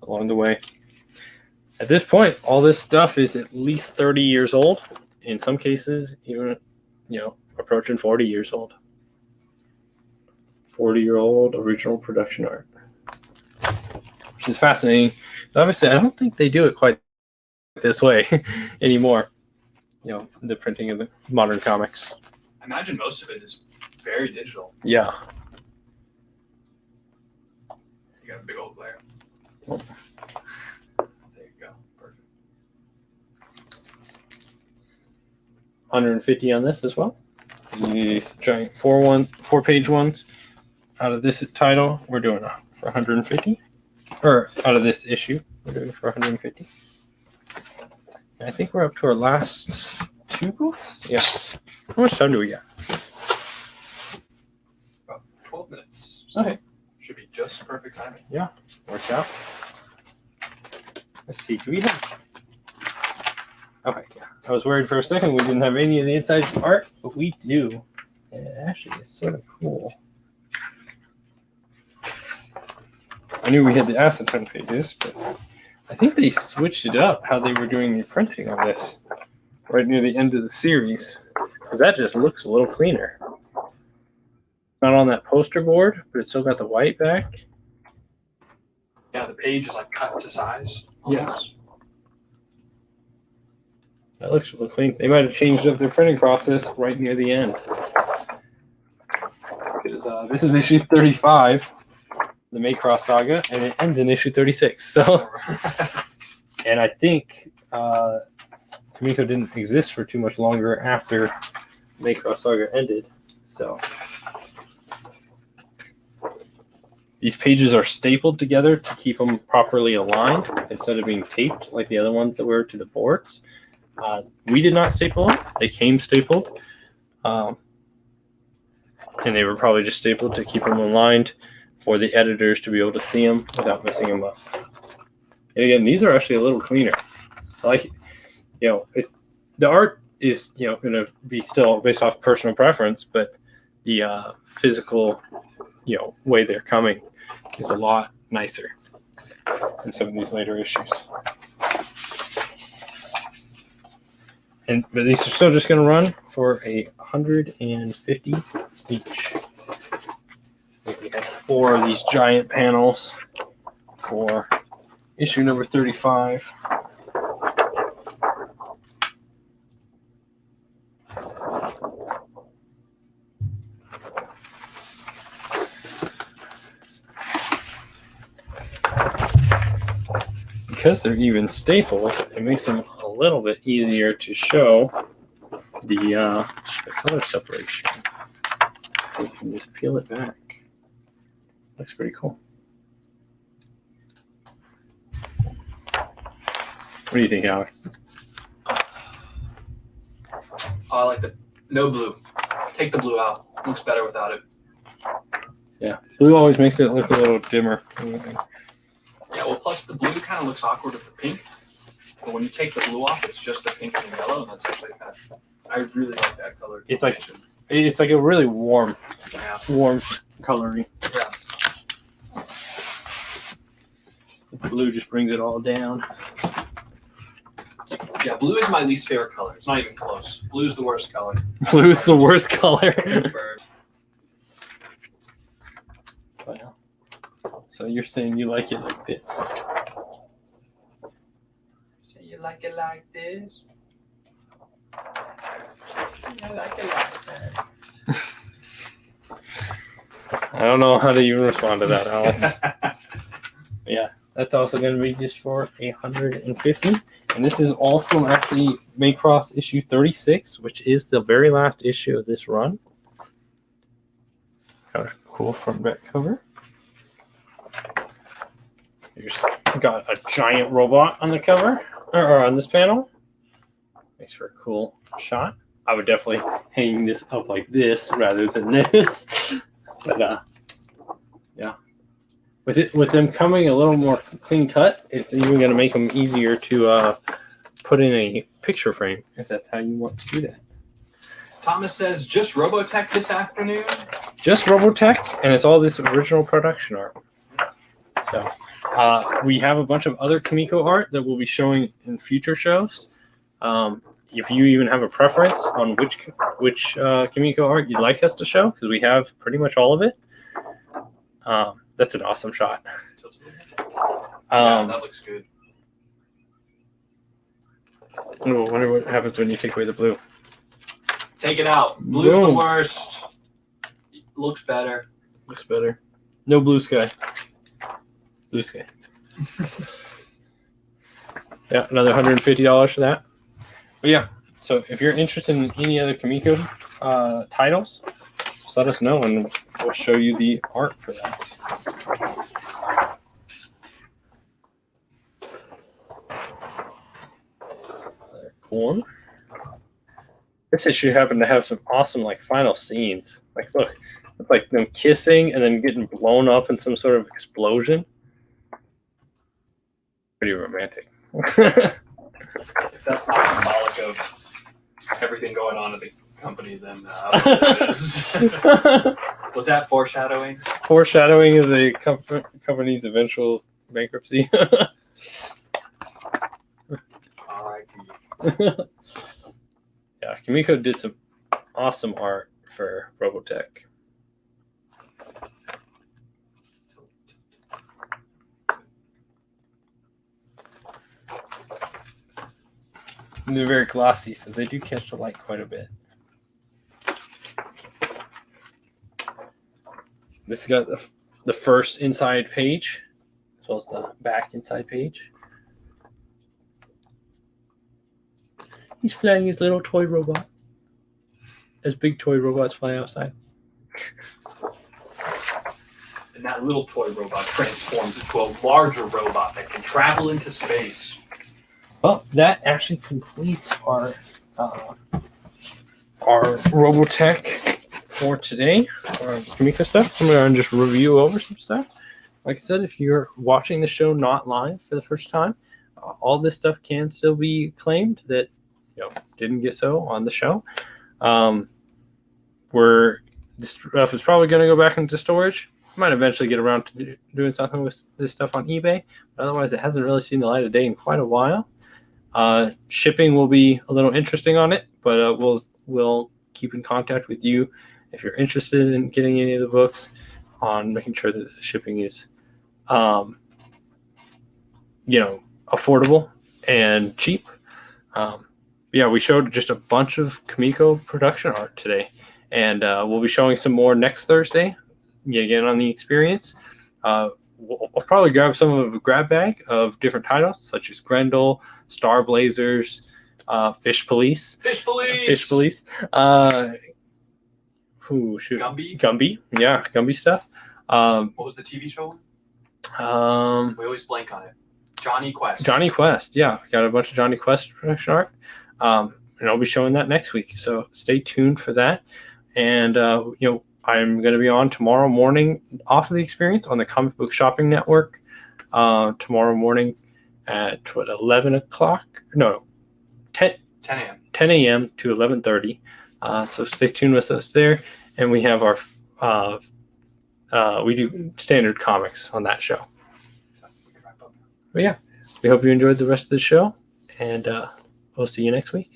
along the way. At this point, all this stuff is at least 30 years old. In some cases, even, approaching 40 years old. 40-year-old original production art. Which is fascinating. Obviously, I don't think they do it quite this way anymore. The printing of the modern comics. I imagine most of it is very digital. Yeah. You got a big old glare. Oh. There you go. Perfect. $150 on this as well. These giant 4-page ones. Out of this title, we're doing it for $150. Or out of this issue, we're doing it for $150. I think we're up to our last two books. Yeah. How much time do we got? About 12 minutes. Okay. Should be just perfect timing. Yeah. Works out. Let's see. Do we have... Okay, yeah. I was worried for a second we didn't have any of the inside art, but we do. And it actually is sort of cool. I knew we had the acetone pages, but I think they switched it up how they were doing the printing on this right near the end of the series, because that just looks a little cleaner. Not on that poster board, but it's still got the white back. Yeah, the page is like cut to size. Yeah. That looks really clean. They might have changed up their printing process right near the end. Because this is issue 35, the Maycross Saga, and it ends in issue 36. So, and I think Tomiko didn't exist for too much longer after Maycross Saga ended. So these pages are stapled together to keep them properly aligned instead of being taped like the other ones that were to the boards. We did not staple them. They came stapled. And they were probably just stapled to keep them aligned for the editors to be able to see them without messing them up. And again, these are actually a little cleaner. Like, the art is, going to be still based off personal preference, but the physical, way they're coming is a lot nicer in some of these later issues. But these are still just going to run for $150 each. We have 4 of these giant panels for issue number 35. Because they're even stapled, it makes them a little bit easier to show the color separation. So you can just peel it back. Looks pretty cool. What do you think, Alex? I like the no blue. Take the blue out. Looks better without it. Yeah, blue always makes it look a little dimmer. Yeah, well, plus the blue kind of looks awkward with the pink. But when you take the blue off, it's just the pink and the yellow, and that's actually kind of... I really like that color. It's like a really warm coloring. Yeah. Blue just brings it all down. Yeah, blue is my least favorite color. It's not even close. Blue's the worst color. Blue's the worst color. Well, so you're saying you like it like this? So you like it like this? I like it like that. I don't know how to even respond to that, Alex. Yeah, that's also going to be just for 150. And this is all from actually Maycross issue 36, which is the very last issue of this run. Got a cool front back cover. Here's got a giant robot on the cover, or on this panel. Makes for a cool shot. I would definitely hang this up like this rather than this. But yeah, with them coming a little more clean cut, it's even going to make them easier to put in a picture frame if that's how you want to do that. Thomas says, just Robotech this afternoon? Just Robotech, and it's all this original production art. So we have a bunch of other Kimiko art that we'll be showing in future shows. If you even have a preference on which Kimiko art you'd like us to show, because we have pretty much all of it. That's an awesome shot. Yeah, that looks good. I wonder what happens when you take away the blue. Take it out. Blue's Boom. the worst. Looks better. Looks better. No blue sky. Blue sky. Yeah, another $150 for that. But yeah, so if you're interested in any other Kimiko titles, just let us know and we'll show you the art for that. Cool one. This issue happened to have some awesome final scenes. Like, look, it's like them kissing and then getting blown up in some sort of explosion. Pretty romantic. If that's not symbolic of everything going on at the company, then I don't know what it is. Was that foreshadowing? Foreshadowing of the company's eventual bankruptcy. R.I.P. Yeah, Kimiko did some awesome art for Robotech. And they're very glossy, so they do catch the light quite a bit. This has got the first inside page, as well as the back inside page. He's flying his little toy robot, as big toy robots fly outside. And that little toy robot transforms into a larger robot that can travel into space. Well, that actually completes our Robotech for today, our Kimiko stuff. I'm going to just review over some stuff. Like I said, if you're watching the show not live for the first time, all this stuff can still be claimed that didn't get so on the show. This stuff is probably going to go back into storage. Might eventually get around to doing something with this stuff on eBay, but otherwise it hasn't really seen the light of day in quite a while. Shipping will be a little interesting on it, but we'll keep in contact with you if you're interested in getting any of the books, on making sure that the shipping is affordable and cheap. Yeah, we showed just a bunch of Kimiko production art today, and we'll be showing some more next Thursday. Again, on the experience. We'll probably grab some of a grab bag of different titles, such as Grendel, Star Blazers, Fish Police. Gumby. Yeah, Gumby stuff. What was the TV show? We always blank on it. Johnny Quest. Yeah, got a bunch of Johnny Quest production art. And I'll be showing that next week. So stay tuned for that. And I'm going to be on tomorrow morning off of the experience on the Comic Book Shopping Network tomorrow morning at 11 o'clock? No, 10 a.m. 10 a.m. to 11:30. So stay tuned with us there. And we have our we do standard comics on that show. So we can wrap up now. But yeah, we hope you enjoyed the rest of the show, and we'll see you next week.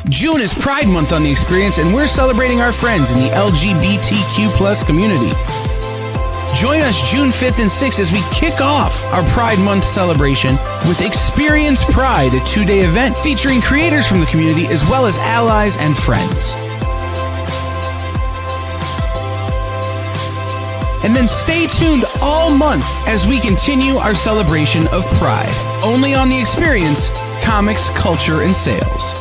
June is Pride Month on the Experience, and we're celebrating our friends in the LGBTQ+ community. Join us June 5th and 6th as we kick off our Pride Month celebration with Experience Pride, a 2-day event featuring creators from the community as well as allies and friends. And then stay tuned all month as we continue our celebration of Pride, only on the Experience, Comics, Culture, and Sales.